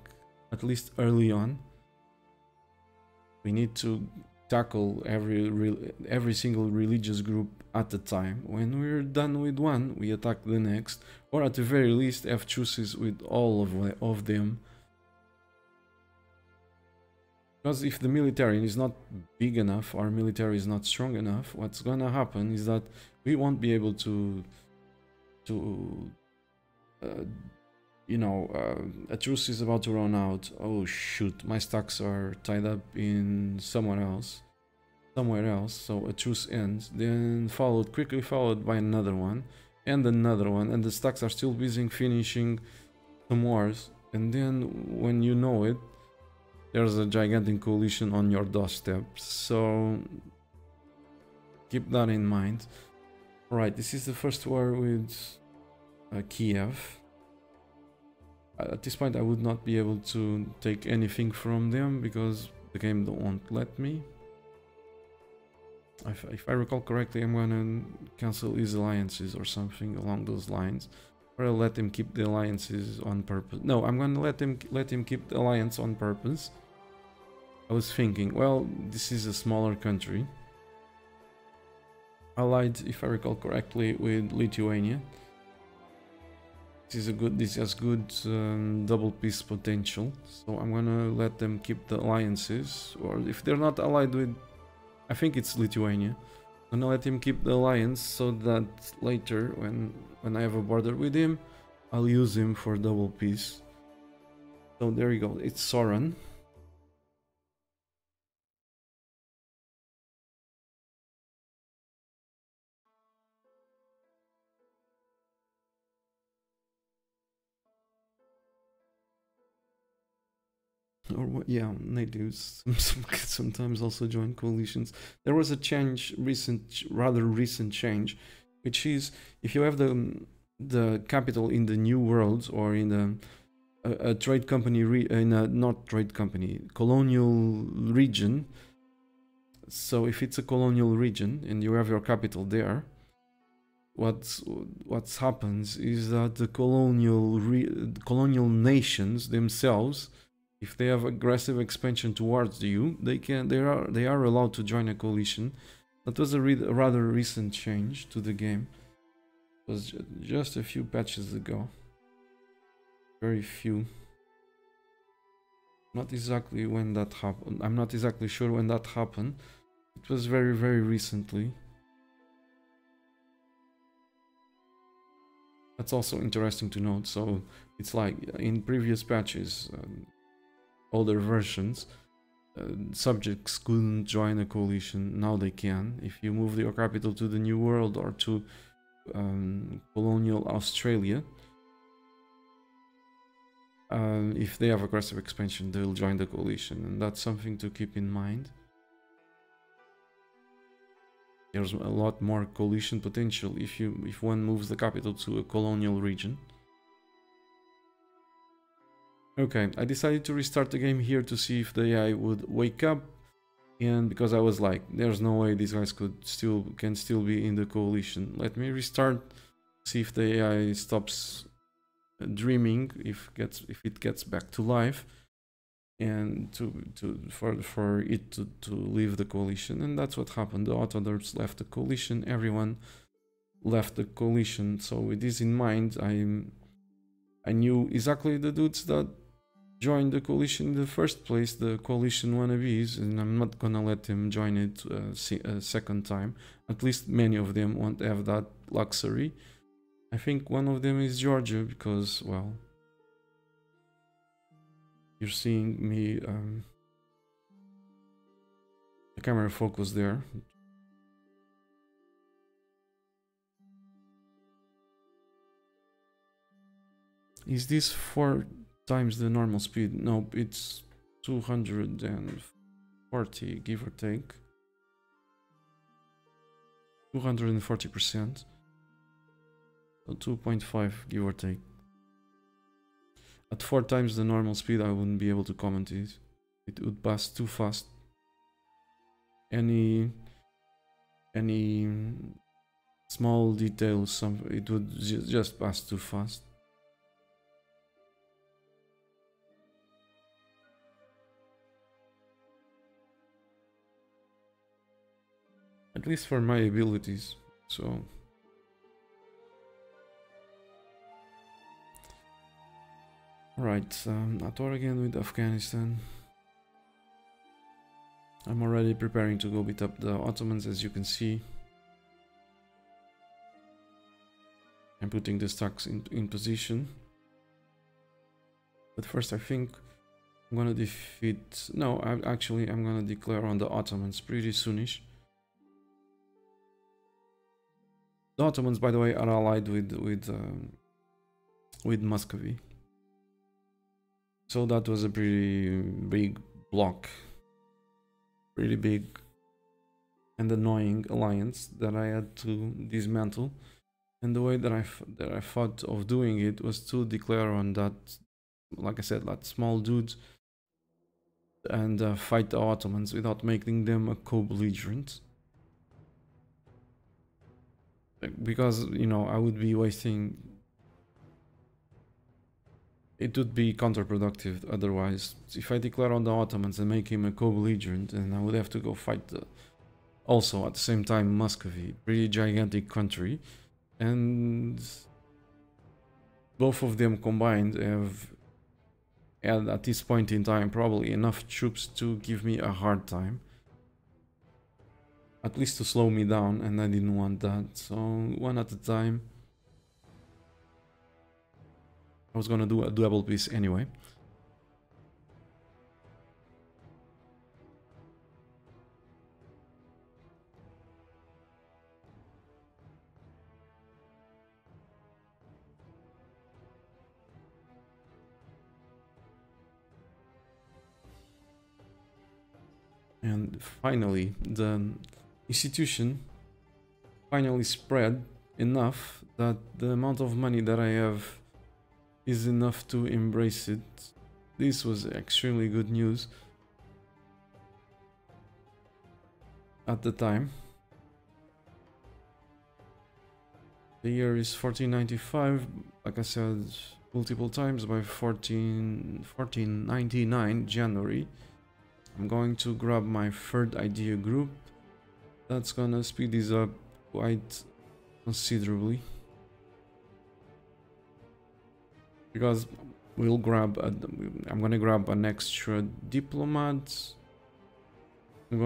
at least early on. We need to tackle every single religious group at a time. When we're done with one, we attack the next, or at the very least have truces with all of them. Because if the military is not big enough, our military is not strong enough, what's gonna happen is that we won't be able to you know, a truce is about to run out. Oh shoot, my stacks are tied up in somewhere else. So a truce ends, then quickly followed by another one, and the stacks are still busy finishing some wars, and then when you know it, there's a gigantic coalition on your doorstep. So keep that in mind. Alright, this is the first war with Kiev. At this point I would not be able to take anything from them because the game won't let me. If I recall correctly, I'm gonna cancel his alliances or something along those lines. Or I'll let him keep the alliances on purpose. No, I'm gonna let him keep the alliance on purpose. I was thinking, well, this is a smaller country. Allied, if I recall correctly, with Lithuania. This has good double peace potential, so I'm gonna let them keep the alliances. Or if they're not allied with, I think it's Lithuania, I'm gonna let him keep the alliance so that later, when I have a border with him, I'll use him for double peace. So there you go, it's Soran. Or yeah, natives sometimes also join coalitions. There was a change, rather recent change, which is if you have the capital in the New World or in a trade company, not trade company, colonial region. So if it's a colonial region and you have your capital there, what happens is that the colonial nations themselves If they have aggressive expansion towards you, they are allowed to join a coalition. That was a rather recent change to the game. It was just a few patches ago. Very few. Not exactly when that happened. I'm not exactly sure when that happened. It was very, very recently. That's also interesting to note. So it's like in previous patches, older versions, subjects couldn't join a coalition. Now they can. If you move your capital to the New World or to colonial Australia, if they have aggressive expansion, they'll join the coalition, and that's something to keep in mind. There's a lot more coalition potential if one moves the capital to a colonial region. Okay, I decided to restart the game here to see if the AI would wake up, and because I was like, there's no way these guys can still be in the coalition. Let me restart, see if the AI stops dreaming, if it gets back to life, and for it to leave the coalition. And that's what happened. The Ottomans left the coalition, everyone left the coalition. So with this in mind, I knew exactly the dudes that joined the coalition in the first place, the coalition wannabes, and I'm not gonna let them join it a second time. At least many of them won't have that luxury. I think one of them is Georgia, because, well, you're seeing me, the camera focus there. Is this 4 times the normal speed? No, it's 240, give or take. 240%. So 2.5, give or take. At 4 times the normal speed, I wouldn't be able to comment it. It would pass too fast. Any small details, it would just pass too fast. At least for my abilities. So right, at war again with Afghanistan. I'm already preparing to go beat up the Ottomans, as you can see. I'm putting the stacks in position. But first I think I'm gonna defeat... No, I'm gonna declare on the Ottomans pretty soonish. The Ottomans, by the way, are allied with Muscovy. So that was a pretty big block. Pretty big and annoying alliance that I had to dismantle. And the way that I thought of doing it was to declare on that, like I said, that small dude, and fight the Ottomans without making them a co-belligerent. Because, you know, I would be wasting... It would be counterproductive otherwise. If I declare on the Ottomans and make him a co-belligerent, then I would have to go fight also at the same time Muscovy, pretty gigantic country, and both of them combined have had at this point in time probably enough troops to give me a hard time. At least to slow me down, and I didn't want that, so one at a time. I was gonna do a double piece anyway. And finally, the institution finally spread enough that the amount of money that I have is enough to embrace it. This was extremely good news at the time. The year is 1495, like I said multiple times, by 1499 January. I'm going to grab my third idea group. That's gonna speed this up quite considerably. Because I'm gonna grab an extra diplomat. I'm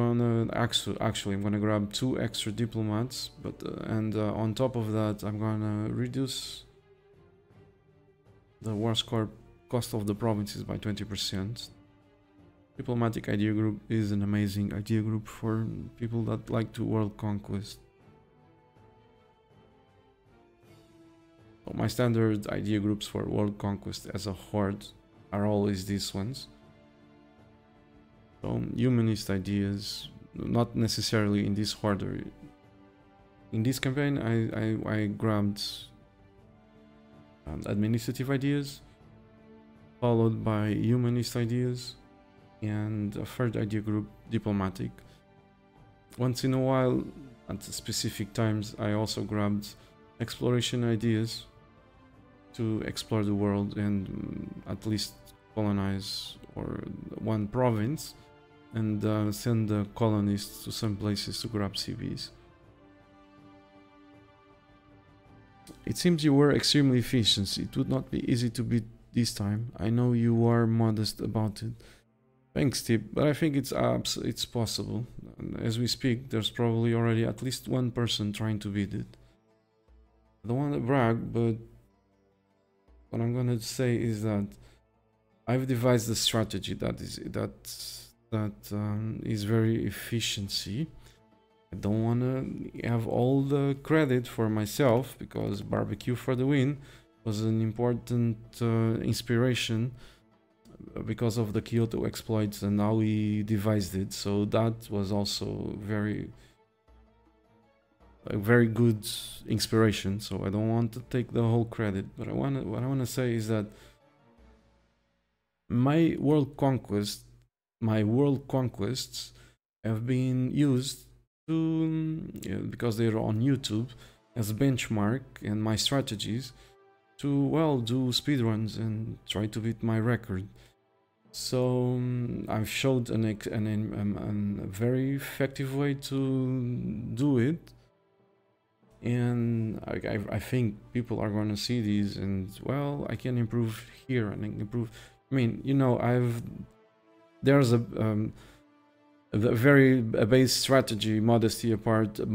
gonna grab 2 extra diplomats, but on top of that, I'm gonna reduce the war score cost of the provinces by 20%. Diplomatic idea group is an amazing idea group for people that like to world conquest. So my standard idea groups for world conquest as a horde are always these ones. So humanist ideas, not necessarily in this horde. In this campaign, I grabbed administrative ideas, followed by humanist ideas, and a third idea group, diplomatic. Once in a while, at specific times, I also grabbed exploration ideas to explore the world and at least colonize or one province, and send the colonists to some places to grab CVs. It seems you were extremely efficient. It would not be easy to beat this time. I know you are modest about it. Thanks, Tip, but I think it's possible. And as we speak, there's probably already at least one person trying to beat it. I don't want to brag, but what I'm gonna say is that I've devised a strategy that is very efficiency. I don't want to have all the credit for myself, because barbecue for the win was an important inspiration because of the Kyoto exploits and how we devised it. So that was also a very good inspiration. So I don't want to take the whole credit, but what I want to say is that my world conquests have been used to, because they're on YouTube, as benchmark, and my strategies to, well, do speedruns and try to beat my record. So I've showed a very effective way to do it, and I think people are going to see these, and well, I can improve here and I can improve. I mean, you know, there's a base strategy, modesty apart, a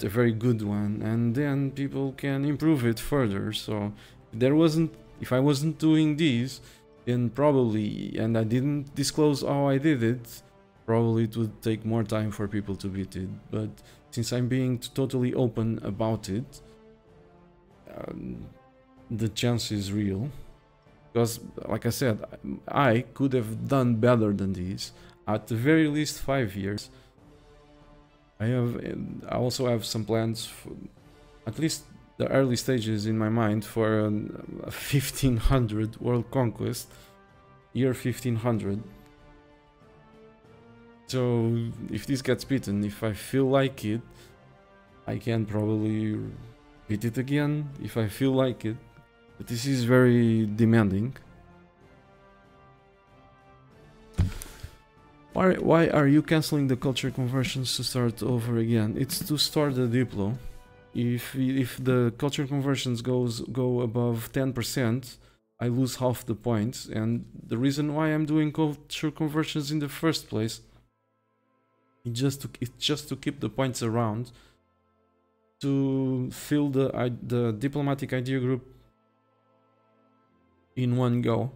very good one, and then people can improve it further. So if I wasn't doing these, then probably, and I didn't disclose how I did it, probably it would take more time for people to beat it. But since I'm being totally open about it, the chance is real. Because, like I said, I could have done better than these. At the very least 5 years. I also have some plans for, at least the early stages in my mind, for a 1500 world conquest, year 1500. So if this gets beaten, if I feel like it, I can probably beat it again if I feel like it. But this is very demanding. Why are you cancelling the culture conversions to start over again? It's to start the Diplo. If the culture conversions go above 10%, I lose half the points. And the reason why I'm doing culture conversions in the first place, it's just to keep the points around, to fill the diplomatic idea group in one go.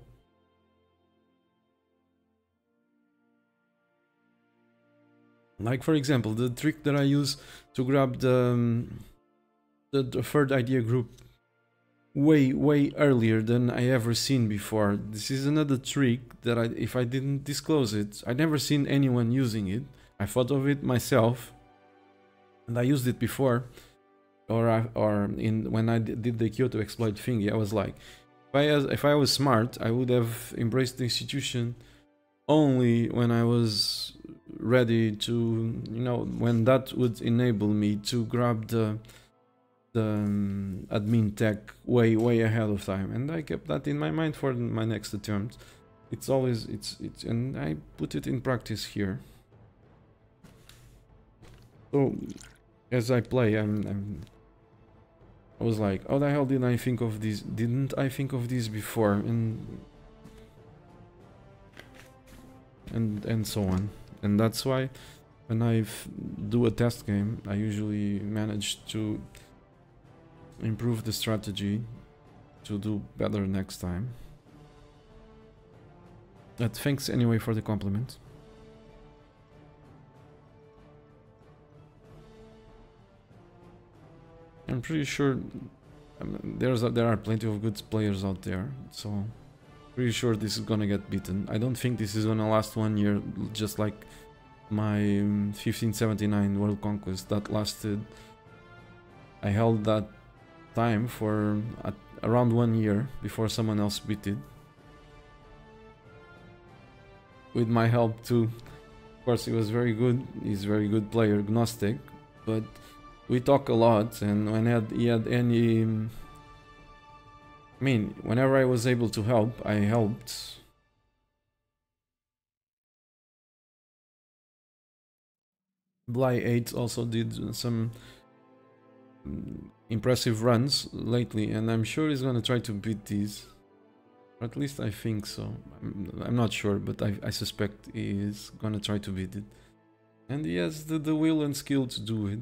Like, for example, the trick that I use to grab the third idea group way earlier than I ever seen before. This is another trick that if I didn't disclose it, I'd never seen anyone using it. I thought of it myself, and I used it before, when I did the Kyoto exploit thingy. I was like, if I was smart, I would have embraced the institution only when I was ready to, you know, when that would enable me to grab the the admin tech way ahead of time, and I kept that in my mind for my next attempt. It's always it's and I put it in practice here. So as I play, I was like, how the hell did I think of this? Didn't I think of this before? And so on. And that's why when I do a test game, I usually manage to improve the strategy to do better next time. But thanks anyway for the compliment. I'm pretty sure there are plenty of good players out there, so pretty sure this is gonna get beaten. I don't think this is gonna last 1 year, just like my 1579 World Conquest that lasted. I held that time for around 1 year before someone else beat it. With my help too. Of course, he was very good. He's a very good player, agnostic, but we talk a lot, and when he had any... I mean, whenever I was able to help, I helped. Bly 8 also did some impressive runs lately, and I'm sure he's gonna try to beat these. Or at least I think so. I'm not sure, but I suspect he is gonna try to beat it. And he has the will and skill to do it.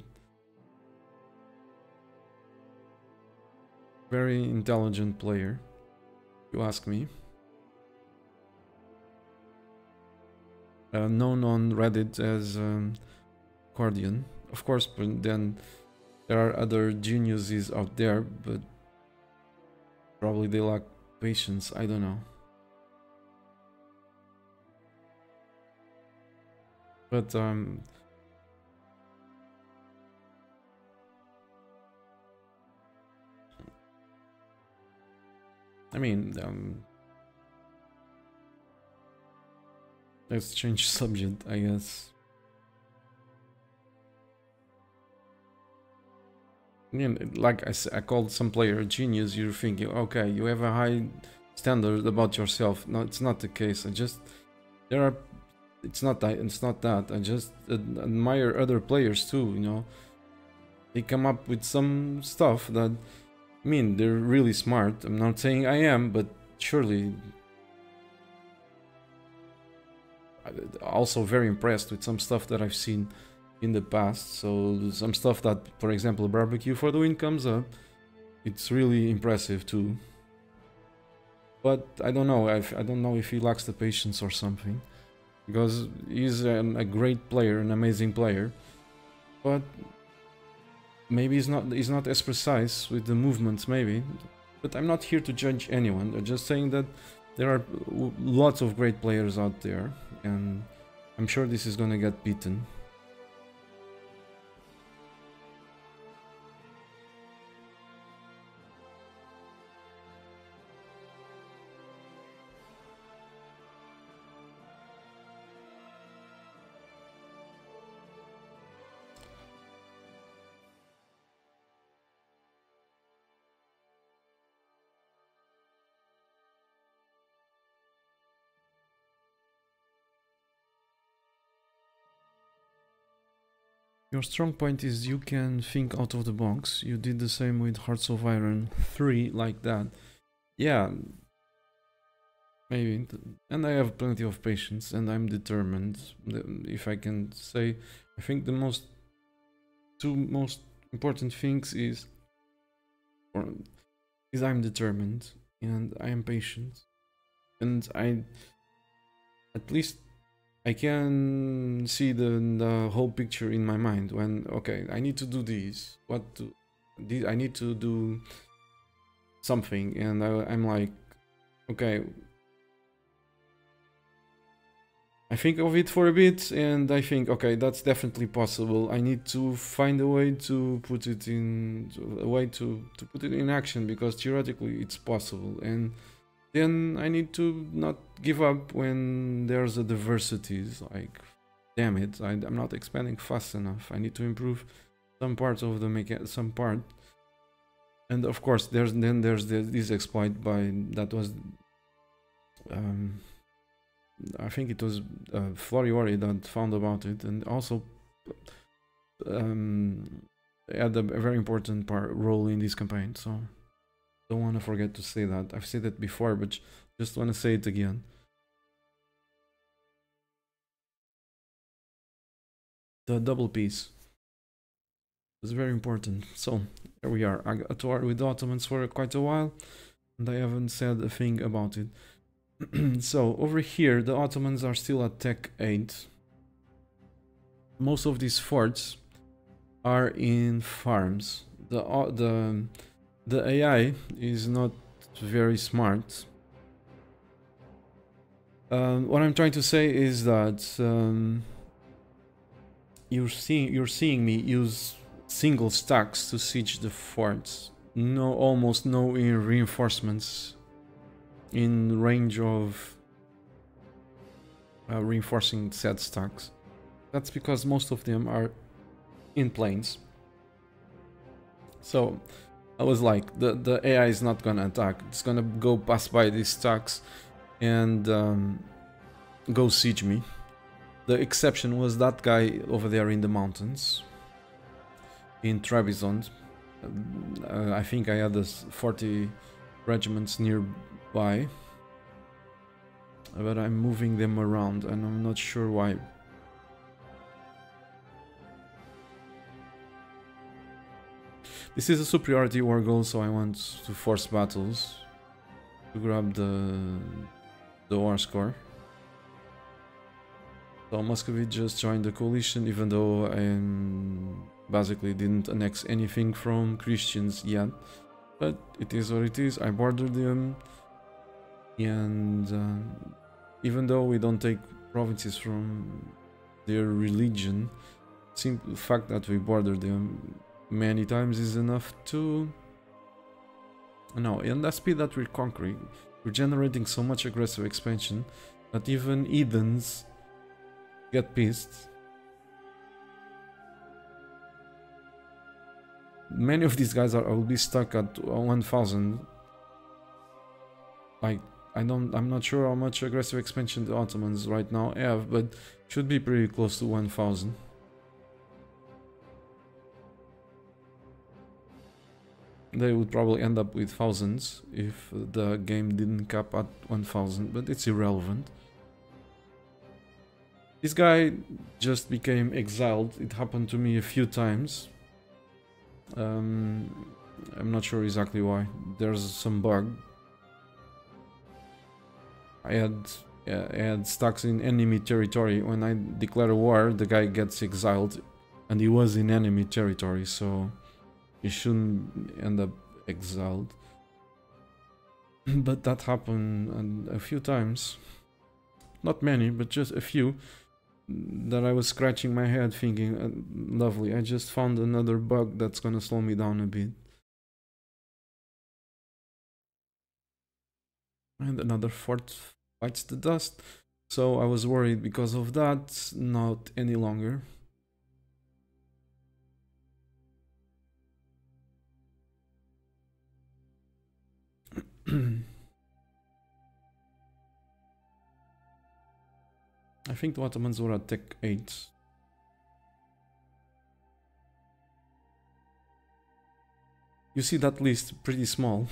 Very intelligent player, if you ask me. Known on Reddit as Cordian. Of course, but then there are other geniuses out there, but probably they lack patience, I don't know. But I mean, let's change subject, I guess. I mean, like I called some player a genius. You're thinking, okay, you have a high standard about yourself. No, it's not the case. It's not that. I just admire other players too, you know. They come up with some stuff that, I mean, they're really smart. I'm not saying I am, but surely. I'm also very impressed with some stuff that I've seen in the past. So some stuff that, for example, Barbecue for the Win comes up. It's really impressive too. But I don't know. I don't know if he lacks the patience or something, because he's a great player, an amazing player. But maybe he's not as precise with the movements, maybe. But I'm not here to judge anyone. I'm just saying that there are lots of great players out there, and I'm sure this is gonna get beaten. Your strong point is you can think out of the box. You did the same with Hearts of Iron 3, like that. Yeah, maybe. And I have plenty of patience, and I'm determined. If I can say, I think the two most important things is I'm determined and I am patient, and at least I can see the whole picture in my mind. When, okay, I need to do this, I need to do something, and I'm like, okay, I think of it for a bit, and I think, okay, that's definitely possible. I need to find a way to put it in, to put it in action, because theoretically it's possible. And then I need to not give up when there's a diversity. Like, damn it, I'm not expanding fast enough. I need to improve some parts of the And of course, there's this exploit by that was, I think it was Floriori that found about it, and also had a very important role in this campaign. So don't want to forget to say that. I've said it before, but just want to say it again. The double piece is very important. So here we are. I got to war with the Ottomans for quite a while, and I haven't said a thing about it. So over here, the Ottomans are still at Tech 8. Most of these forts are in farms. The AI is not very smart. What I'm trying to say is that you're seeing me use single stacks to siege the forts. Almost no reinforcements in range of reinforcing said stacks. That's because most of them are in planes. So I was like, the AI is not gonna attack. It's gonna go pass by these stacks and go siege me. The exception was that guy over there in the mountains, in Trebizond. I think I had 40 regiments nearby, but I'm moving them around and I'm not sure why. This is a superiority war goal, so I want to force battles to grab the war score. So Muscovy just joined the coalition, even though I basically didn't annex anything from Christians yet. But it is what it is. I bordered them, and even though we don't take provinces from their religion, simple fact that we bordered them many times is enough to... No, and the speed that we're conquering, we're generating so much aggressive expansion that even heathens get pissed. Many of these guys will be stuck at 1000. Like, I'm not sure how much aggressive expansion the Ottomans right now have, but should be pretty close to 1000. They would probably end up with thousands if the game didn't cap at 1000, but it's irrelevant. This guy just became exiled. It happened to me a few times. I'm not sure exactly why. There's some bug. I had stacks in enemy territory. When I declare a war, the guy gets exiled, and he was in enemy territory, so he shouldn't end up exiled. But that happened a few times. Not many, but just a few. That I was scratching my head thinking, lovely, I just found another bug that's gonna slow me down a bit. And another fort bites the dust. So I was worried because of that, not any longer. I think the Ottomans were at Tech 8. You see that list pretty small.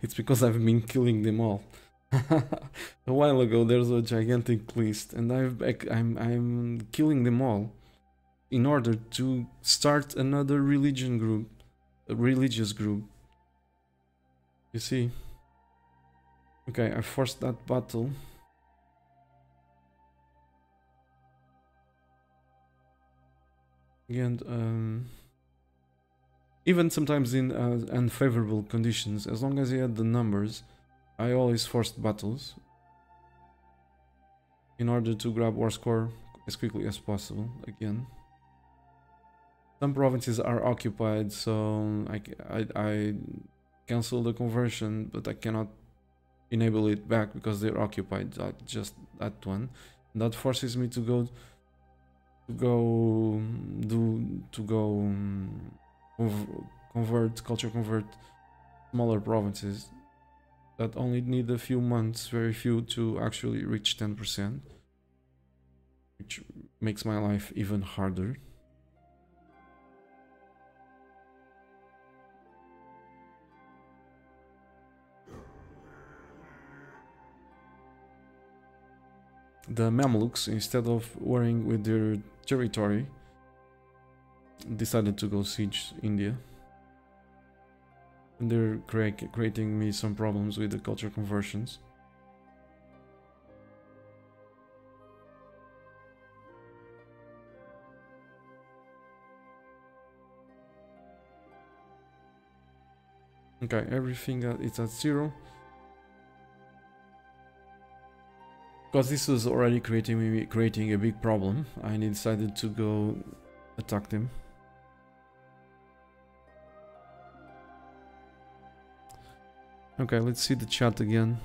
It's because I've been killing them all. A while ago there's a gigantic list, and I'm killing them all in order to start another religion group, a religious group. You see? Okay, I forced that battle. And even sometimes in unfavorable conditions, as long as he had the numbers, I always forced battles in order to grab war score as quickly as possible again. Some provinces are occupied, so I cancel the conversion, but I cannot enable it back because they're occupied, just that one. And that forces me to convert, culture convert smaller provinces that only need a few months, very few, to actually reach 10%, which makes my life even harder. The Mamluks, instead of worrying with their territory, decided to go siege India. And they're creating me some problems with the culture conversions. Okay, everything is at 0. Because this was already creating a big problem, I decided to go attack them. Okay, let's see the chat again.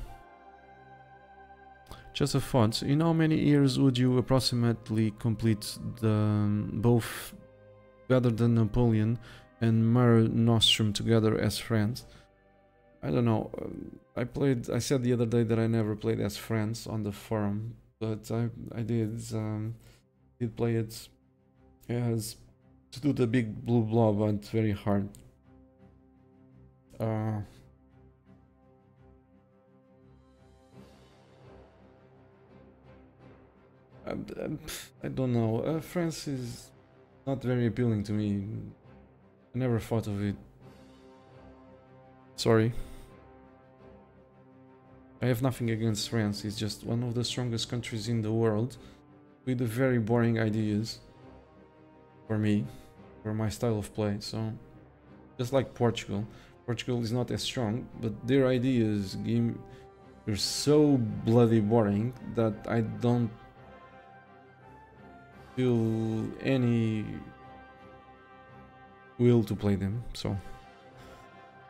Just a thought, in how many years would you approximately complete the both better than Napoleon and Mare Nostrum together as friends? I don't know. I said the other day that I never played as friends on the forum, but I did play it as to do the big blue blob, but very hard. I don't know. France is not very appealing to me. I never thought of it. Sorry. I have nothing against France, it's just one of the strongest countries in the world with very boring ideas for me, for my style of play. So, just like Portugal. Portugal is not as strong, but their ideas are so bloody boring that I don't feel any will to play them. So,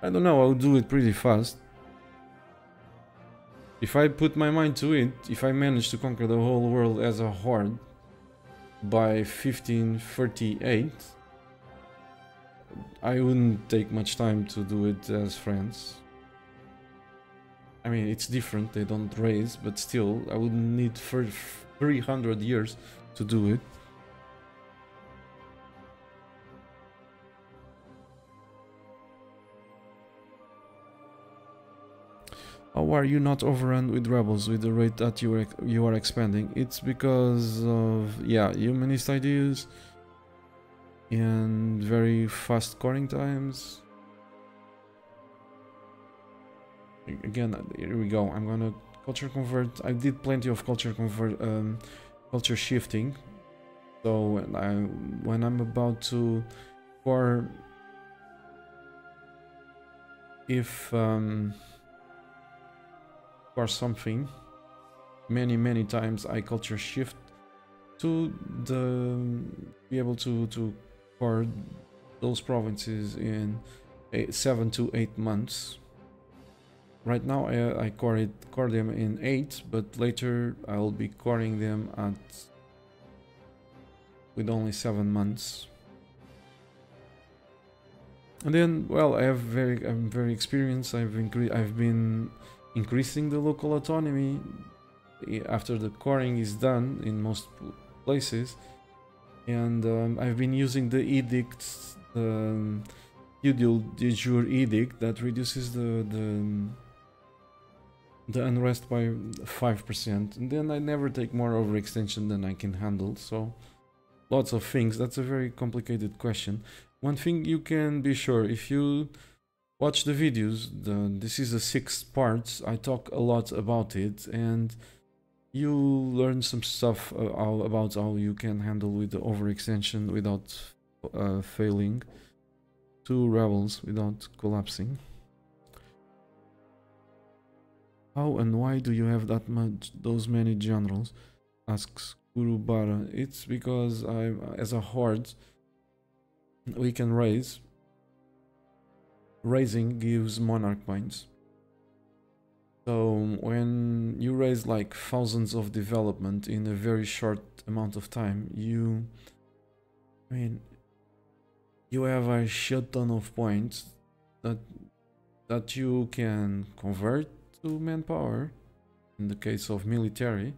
I don't know, I'll do it pretty fast. If I put my mind to it, if I manage to conquer the whole world as a horde by 1538, I wouldn't take much time to do it as France. I mean, it's different, they don't raise, but still, I would need 300 years to do it. How are you not overrun with rebels with the rate that you are expanding? It's because of, yeah, humanist ideas and very fast coring times. Again, here we go. I'm gonna culture convert. I did plenty of culture shifting. So when I'm about to core, if or something, many times I culture shift to be able to core those provinces in 7 to 8 months. Right now I core them in 8, but later I'll be coring them with only 7 months. And then, well, I'm very experienced. I've been increasing the local autonomy after the coring is done in most places, and I've been using the edicts, the feudal de jure edict that reduces the unrest by 5%, and then I never take more overextension than I can handle. So lots of things. That's a very complicated question. One thing you can be sure, if you watch the videos, this is the 6th part, I talk a lot about it, and you learn some stuff about how you can handle with the overextension without failing to rebels, without collapsing. How and why do you have those many generals? Asks Kurubara. It's because as a horde, we can raise. Raising gives monarch points. So when you raise like thousands of development in a very short amount of time, you have a shit ton of points that that you can convert to manpower. In the case of military,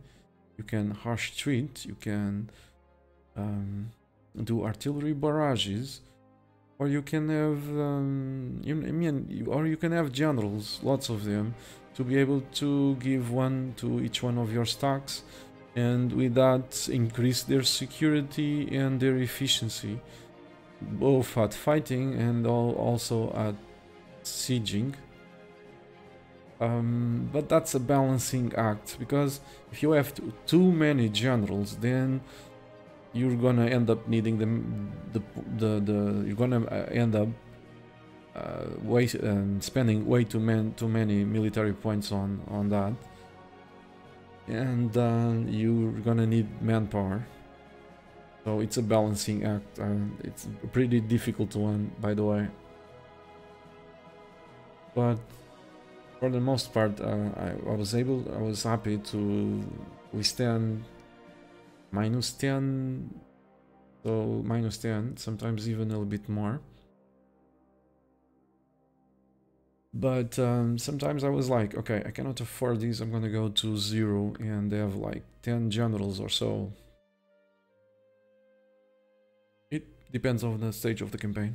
you can harsh treat, you can do artillery barrages, or you can have or you can have generals, lots of them, to be able to give one to each one of your stacks, and with that increase their security and their efficiency, both at fighting and also at sieging. But that's a balancing act, because if you have too many generals, then you're gonna end up needing them. You're gonna end up spending way too many military points on that, and you're gonna need manpower. So it's a balancing act, and it's a pretty difficult one, by the way. But for the most part, I was happy to withstand -10, so -10, sometimes even a little bit more. But sometimes I was like, okay, I cannot afford these, I'm gonna go to 0 and have like 10 generals or so. It depends on the stage of the campaign.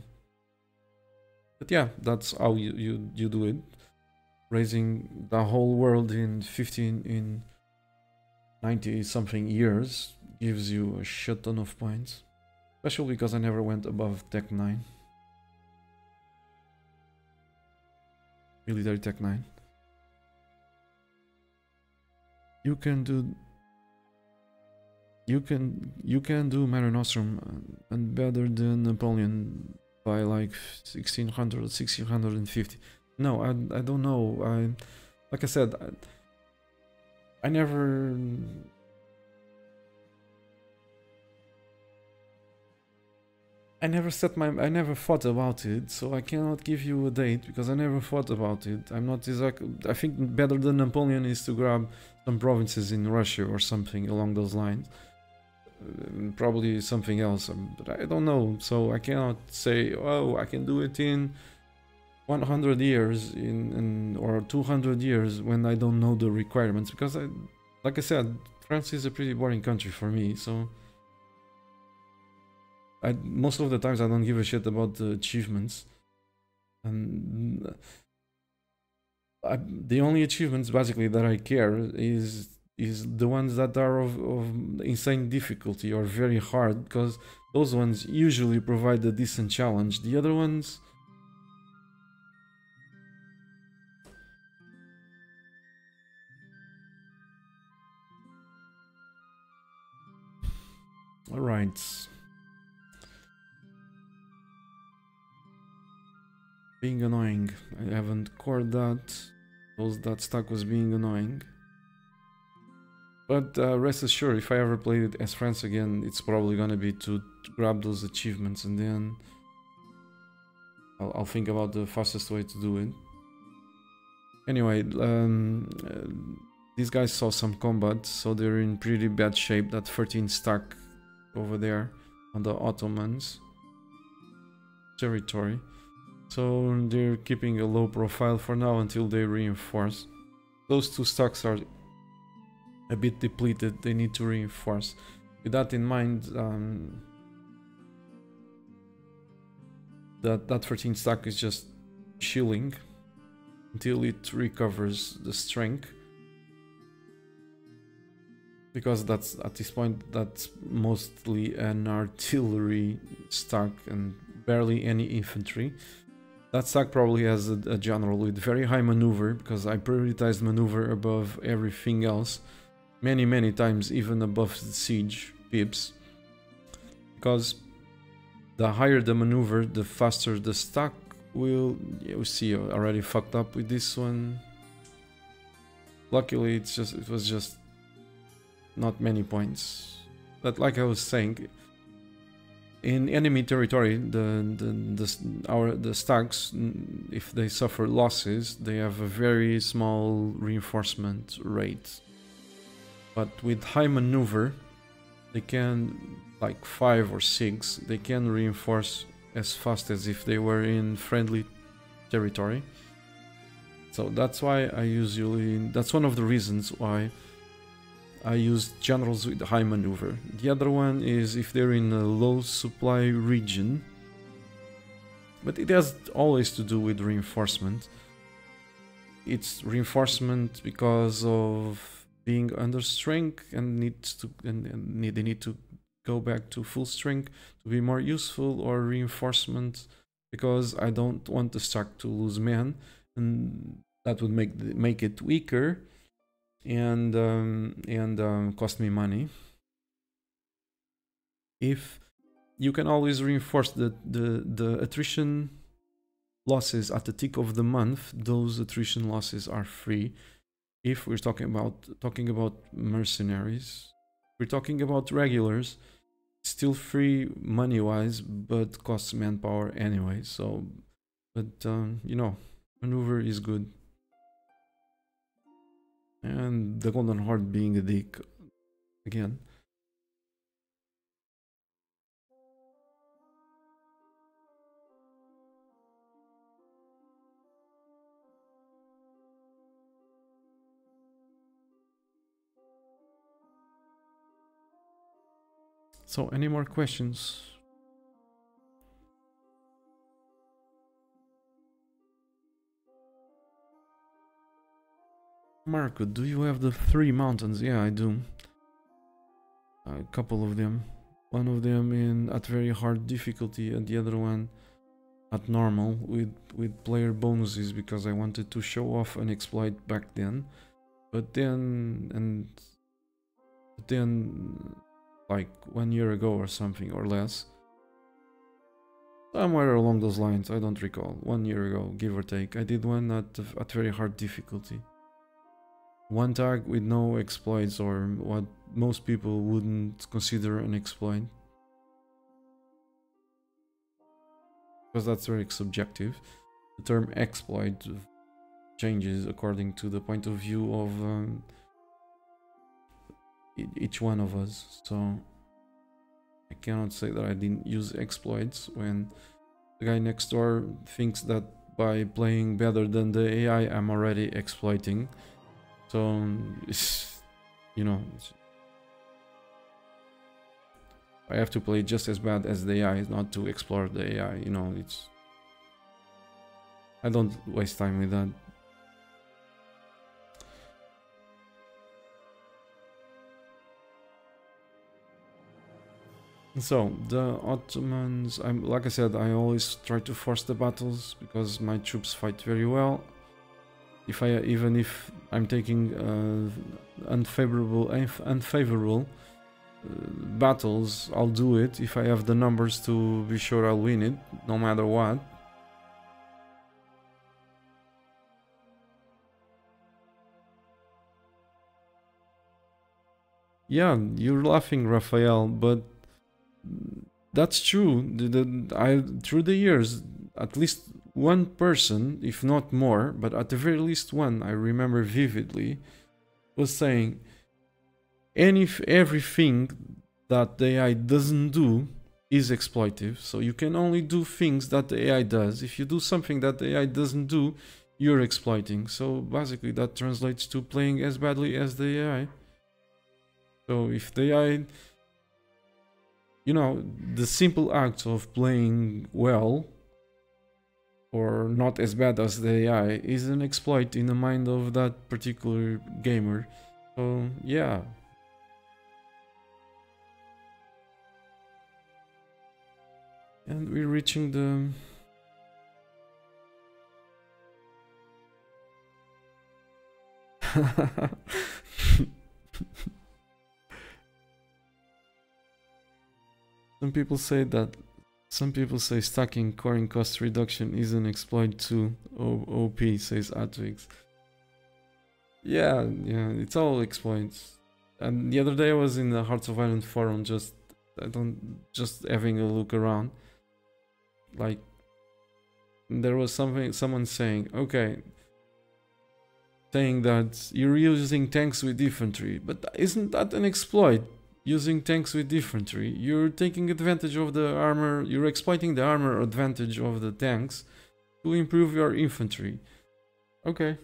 But yeah, that's how you do it. Raising the whole world in 90 something years gives you a shit ton of points, especially because I never went above Tech 9. Military Tech 9. You can do Mare Nostrum and better than Napoleon by like 1600, 1650. No, I don't know. Like I said, I never thought about it, so I cannot give you a date because I never thought about it. I'm not exactly. I think better than Napoleon is to grab some provinces in Russia or something along those lines. Probably something else, but I don't know. So I cannot say, oh, I can do it in 100 years or 200 years when I don't know the requirements, because like I said, France is a pretty boring country for me, so most of the times I don't give a shit about the achievements, and the only achievements basically that I care is the ones that are of insane difficulty or very hard, because those ones usually provide a decent challenge. The other ones, alright. Being annoying. I haven't cored that. That stack was being annoying. But rest assured, if I ever play it as France again, it's probably gonna be to grab those achievements, and then I'll think about the fastest way to do it. Anyway, these guys saw some combat, so they're in pretty bad shape. That 13 stack over there on the Ottomans territory. So they're keeping a low profile for now until they reinforce. Those two stacks are a bit depleted, they need to reinforce. With that in mind, that 13 stack is just chilling until it recovers the strength, because that's at this point that's mostly an artillery stack and barely any infantry. That stack probably has a general with very high maneuver, because I prioritized maneuver above everything else many times, even above the siege pips, because the higher the maneuver, the faster the stack will. You see, I already fucked up with this one. Luckily, it was just not many points. But like I was saying, in enemy territory, the stacks, if they suffer losses, they have a very small reinforcement rate. But with high maneuver, they can, like 5 or 6, they can reinforce as fast as if they were in friendly territory. So that's why I usually, that's one of the reasons why I use generals with high maneuver. The other one is if they're in a low supply region, but it has always to do with reinforcement. It's reinforcement because of being under strength and they need to go back to full strength to be more useful, or reinforcement because I don't want the stack to lose men, and that would make it weaker and cost me money. If you can always reinforce the attrition losses at the tick of the month, those attrition losses are free. If we're talking about mercenaries, we're talking about regulars, still free money wise, but costs manpower anyway. So, but you know, maneuver is good. And the Golden Horde being a dick again. So, any more questions? Marco, do you have the 3 mountains? Yeah, I do. A couple of them. One of them at very hard difficulty, and the other one at normal with player bonuses, because I wanted to show off an exploit back then. But then like 1 year ago or something, or less, somewhere along those lines, I don't recall, 1 year ago, give or take, I did one at very hard difficulty. One tag with no exploits, or what most people wouldn't consider an exploit, because that's very subjective. The term exploit changes according to the point of view of each one of us. So I cannot say that I didn't use exploits when the guy next door thinks that by playing better than the AI I'm already exploiting. So it's, you know, I have to play just as bad as the AI not to explore the AI, you know. It's, I don't waste time with that. So the Ottomans, like I said, I always try to force the battles because my troops fight very well. Even if I'm taking unfavorable battles, I'll do it if I have the numbers to be sure I'll win it, no matter what. Yeah, you're laughing, Raphael, but that's true. Through the years, at least one person, if not more, but at the very least one, I remember vividly, was saying, everything that the AI doesn't do is exploitive. So you can only do things that the AI does. If you do something that the AI doesn't do, you're exploiting. So basically that translates to playing as badly as the AI. So if the AI, you know, the simple act of playing well or not as bad as the AI is an exploit in the mind of that particular gamer. So yeah. And we're reaching the... Some people say stacking coring cost reduction is an exploit too. OP, says Atwix. Yeah, it's all exploits. And the other day I was in the Hearts of Iron forum, just having a look around. Like, there was someone saying, okay, saying that you're using tanks with infantry, but isn't that an exploit? Using tanks with infantry, you're taking advantage of the armor, you're exploiting the armor advantage of the tanks to improve your infantry. Okay,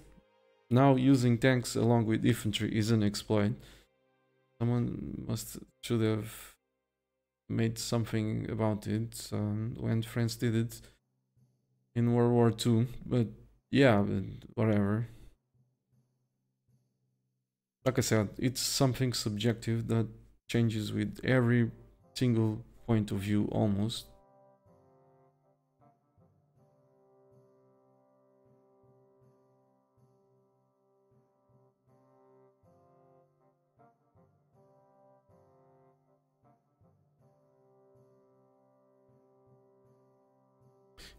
Now using tanks along with infantry is an exploit. Someone should have made something about it when France did it in World War II, but yeah, whatever. Like I said, it's something subjective that changes with every single point of view almost.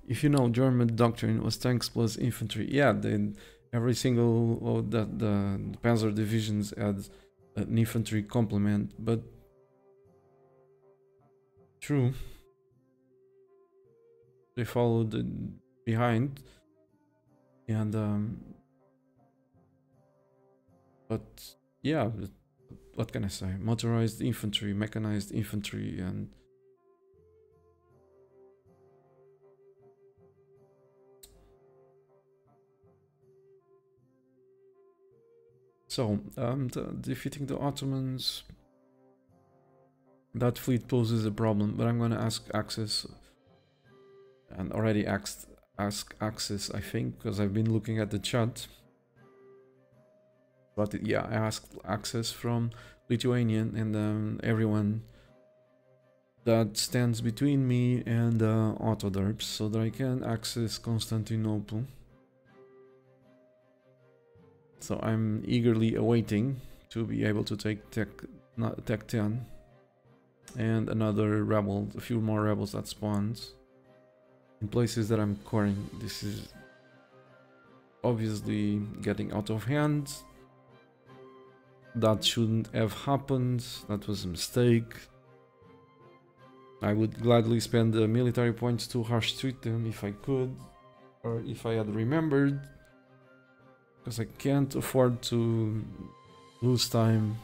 If you know, German doctrine was tanks plus infantry. Yeah, then every single the Panzer divisions had an infantry complement, but true, they followed behind, and but yeah, what can I say? Motorized infantry, mechanized infantry, and so defeating the Ottomans. That fleet poses a problem, but I'm gonna ask Axis, and already ask Axis, I think, because I've been looking at the chat. But yeah, I asked Axis from Lithuanian, and everyone that stands between me and Autoderps, so that I can access Constantinople. So I'm eagerly awaiting to be able to take Tech 10 and another rebel, a few more rebels that spawns in places that I'm coring. This is obviously getting out of hand. That shouldn't have happened. That was a mistake. I would gladly spend the military points to harsh treat them if I could, or if I had remembered, because I can't afford to lose time.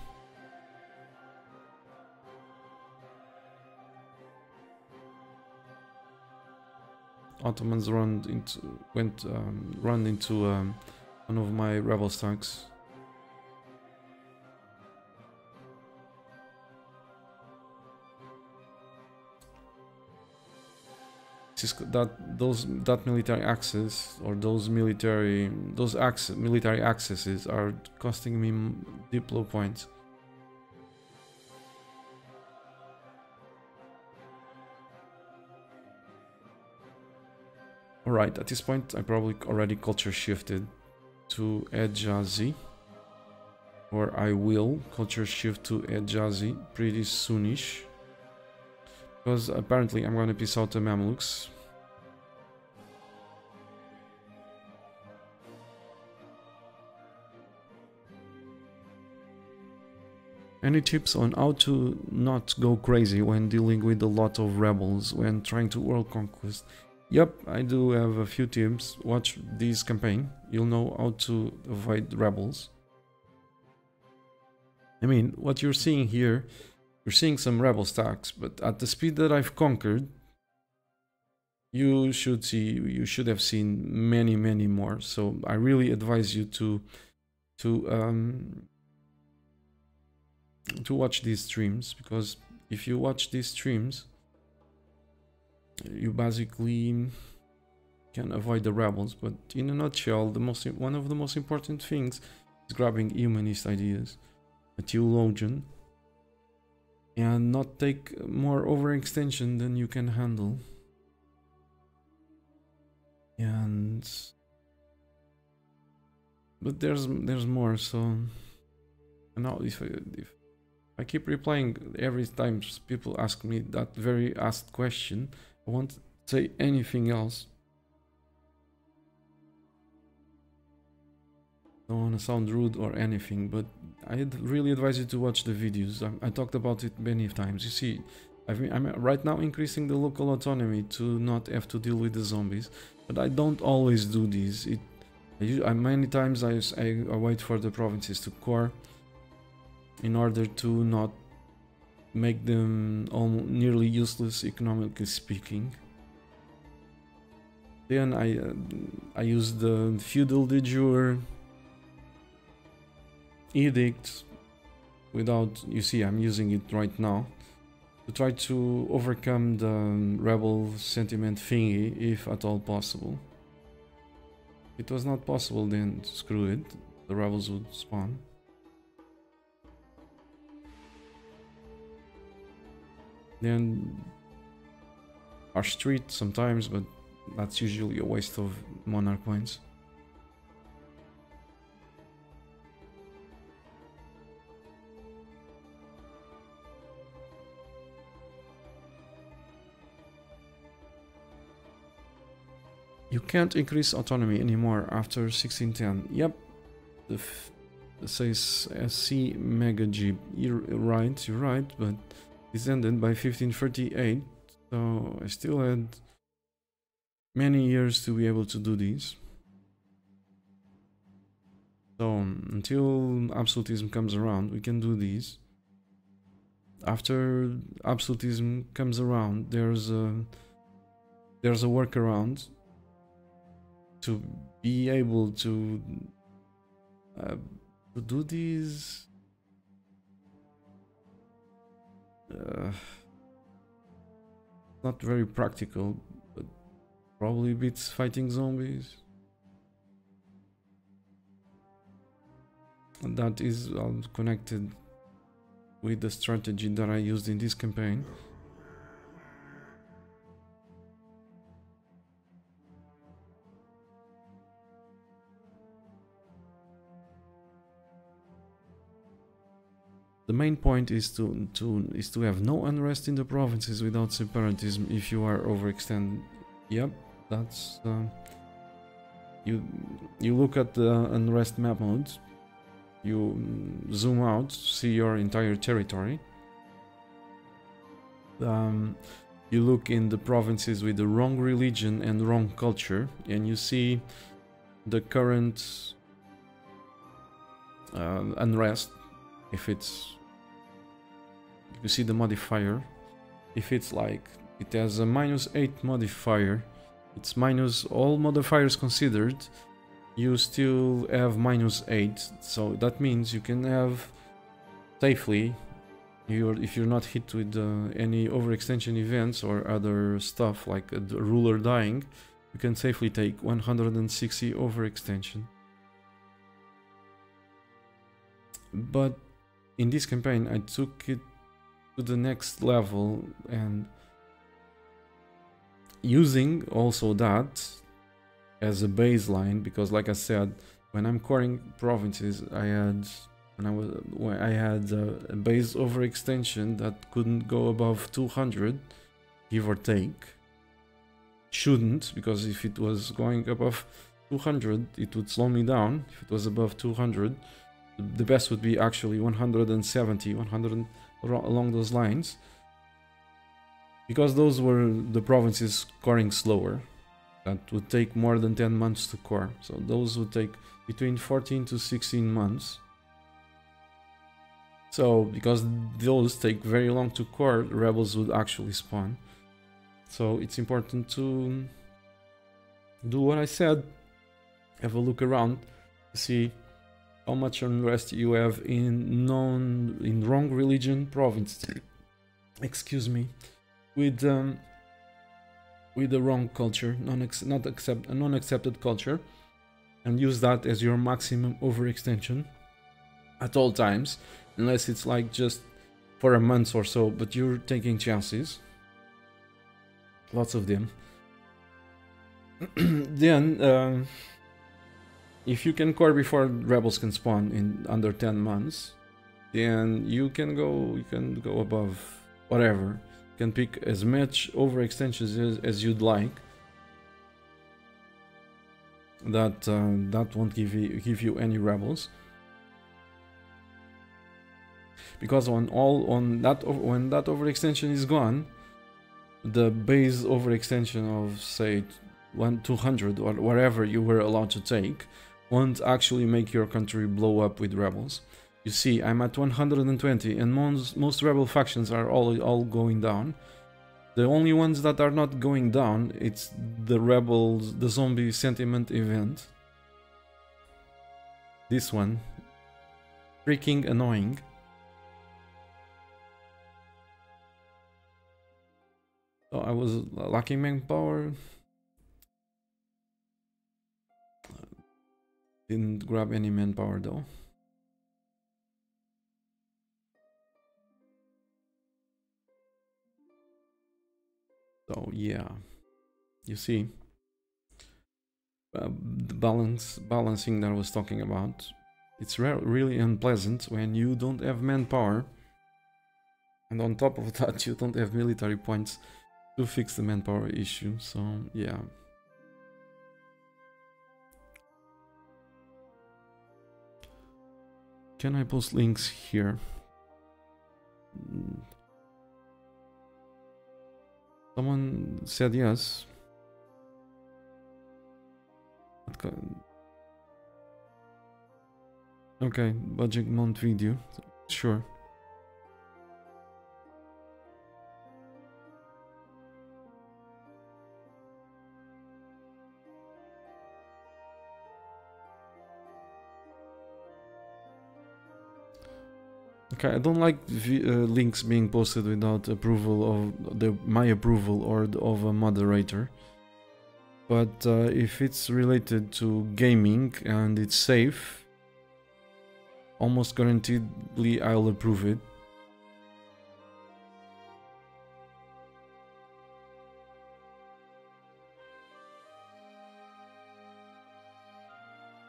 Ottomans run into one of my rebel stacks. That military access, or those military accesses are costing me Diplo points. Alright, at this point I probably already culture shifted to Ejazi, or I will culture shift to Ejazi pretty soonish, because apparently I'm gonna piece out the Mamluks. Any tips on how to not go crazy when dealing with a lot of rebels when trying to world conquest? Yep, I do have a few tips. Watch this campaign, you'll know how to avoid rebels. I mean, what you're seeing here, you're seeing some rebel stacks, but at the speed that I've conquered, you should have seen many more. So I really advise you to watch these streams, because if you watch these streams, you basically can avoid the rebels. But in a nutshell, one of the most important things is grabbing humanist ideas, a theologian, and not take more overextension than you can handle. And but there's more. So now if I keep replying every time people ask me that very asked question, I won't say anything else. Don't want to sound rude or anything, but I'd really advise you to watch the videos. I talked about it many times. You see, I'm right now increasing the local autonomy to not have to deal with the zombies, but I don't always do this. Many times I wait for the provinces to core in order to not make them nearly useless economically speaking. Then I use the feudal de jure edict without, you see, I'm using it right now to try to overcome the rebel sentiment thingy if at all possible. If it was not possible, then screw it, the rebels would spawn. Then our street sometimes, but that's usually a waste of monarch points. You can't increase autonomy anymore after 1610. Yep, it says SC Mega Jeep. You're right, but this ended by 1538, so I still had many years to be able to do these. So until Absolutism comes around, we can do these. After Absolutism comes around, there's a workaround to be able to do these. Not very practical, but probably beats fighting zombies. And that is connected with the strategy that I used in this campaign. The main point is to have no unrest in the provinces without separatism if you are overextended. Yep, that's you look at the unrest map mode, you zoom out, see your entire territory. You look in the provinces with the wrong religion and wrong culture, and you see the current unrest. If it's, you see the modifier, if it's like, it has a -8 modifier, it's minus all modifiers considered, you still have -8, so that means you can have safely, if you're not hit with any overextension events or other stuff like a ruler dying, you can safely take 160 overextension. But in this campaign, I took it to the next level, and using also that as a baseline, because like I said, when I'm coring provinces, I had a base overextension that couldn't go above 200, give or take. Shouldn't, because if it was going above 200, it would slow me down. If it was above 200. The best would be actually 170, 100, along those lines. Because those were the provinces coring slower. That would take more than 10 months to core. So those would take between 14 to 16 months. So because those take very long to core, rebels would actually spawn. So it's important to do what I said. Have a look around to see how much unrest you have in wrong religion province. Excuse me, with the wrong culture, non-accepted culture, and use that as your maximum overextension at all times, unless it's like just for a month or so, but you're taking chances, lots of them. Then if you can core before rebels can spawn in under 10 months, then you can go above whatever. You can pick as much overextensions as you'd like. That won't give you any rebels, because when that overextension is gone, the base overextension of say 200 or whatever you were allowed to take won't actually make your country blow up with rebels. You see, I'm at 120, and most rebel factions are all going down. The only ones that are not going down, it's the rebels, the zombie sentiment event. This one. freaking annoying. So I was lacking manpower. Didn't grab any manpower though. So yeah, you see, the balancing that I was talking about. It's really unpleasant when you don't have manpower, and on top of that, you don't have military points to fix the manpower issue. So yeah. Can I post links here? Someone said yes. Okay, budget mount video. Sure. Okay, I don't like links being posted without approval of my approval or of a moderator. But if it's related to gaming and it's safe, almost guaranteedly I'll approve it.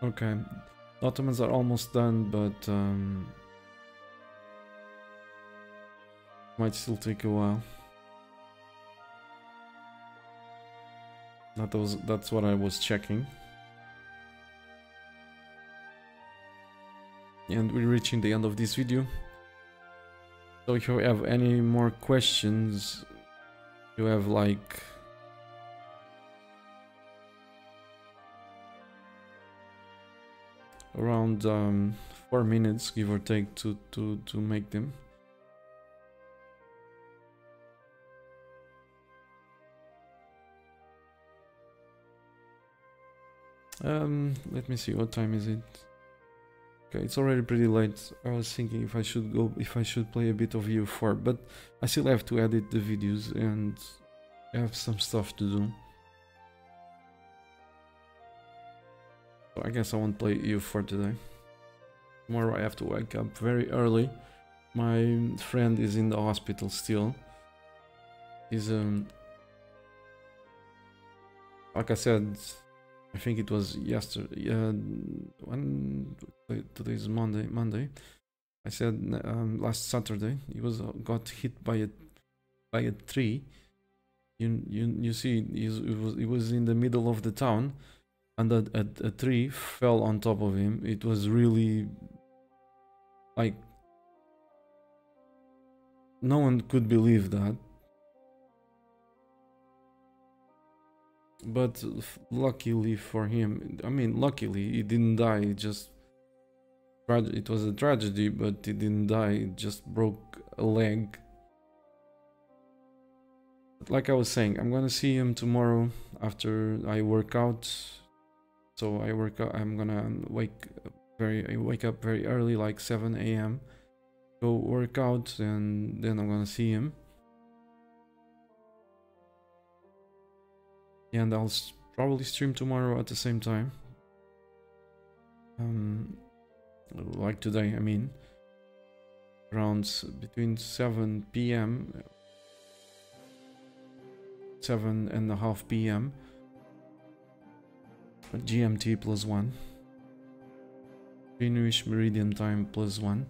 Okay, the Ottomans are almost done, but might still take a while. That's what I was checking. And we're reaching the end of this video. So if you have any more questions, you have like around 4 minutes, give or take, to make them. Let me see, what time is it? Okay, it's already pretty late. I was thinking if I should play a bit of EU4, but I still have to edit the videos and I have some stuff to do. So I guess I won't play EU4 today. Tomorrow I have to wake up very early. My friend is in the hospital still. He's like I said, I think it was yesterday. Today's Monday. I said last Saturday he got hit by a tree. You see, he was in the middle of the town, and a tree fell on top of him. It was really like no one could believe that. But luckily for him, I mean, luckily he didn't die. It was a tragedy, but he didn't die. It just broke a leg. But like I was saying, I'm gonna see him tomorrow after I work out. So I'm gonna wake up very early, like 7 AM, go work out, and then I'm gonna see him. And I'll probably stream tomorrow at the same time. Like today, I mean. Around between 7 PM, 7:30 PM. GMT +1. Greenwich Meridian Time +1.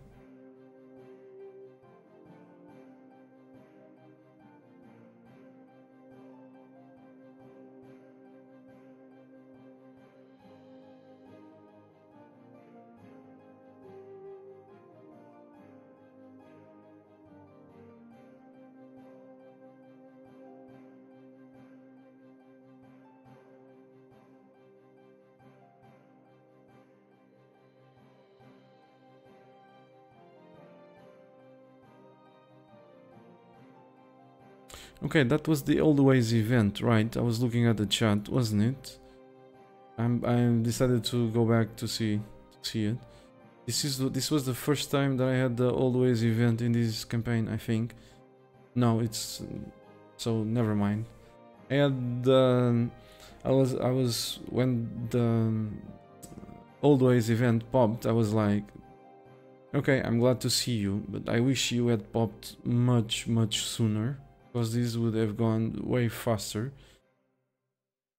Okay, that was the Always event, right? I was looking at the chat, wasn't it? I decided to go back to see it. This was the first time that I had the Old Ways event in this campaign, I think. No, it's so never mind. I had I was when the Old Ways event popped, I was like, okay, I'm glad to see you, but I wish you had popped much sooner, because this would have gone way faster.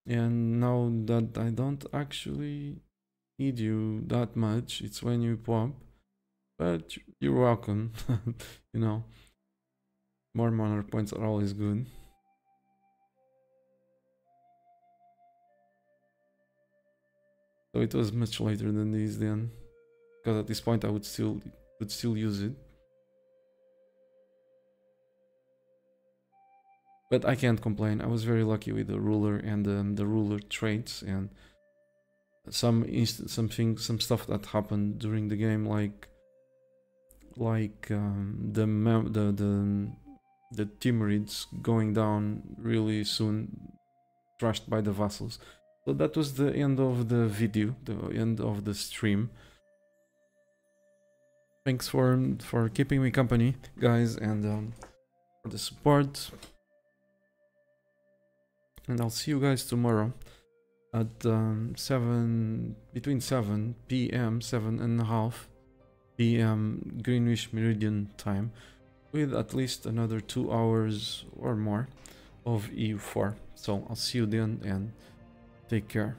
And now that I don't actually need you that much, it's when you pop. But you're welcome. You know, more mana points are always good. So it was much later than this then, because at this point I would still use it. But I can't complain. I was very lucky with the ruler and the ruler traits and some stuff that happened during the game, like the Timurids going down really soon, crushed by the vassals. So that was the end of the video, the end of the stream. Thanks for keeping me company, guys, and for the support. And I'll see you guys tomorrow at between 7 p.m. 7:30 p.m. Greenwich Meridian time, with at least another 2 hours or more of EU4. So I'll see you then, and take care.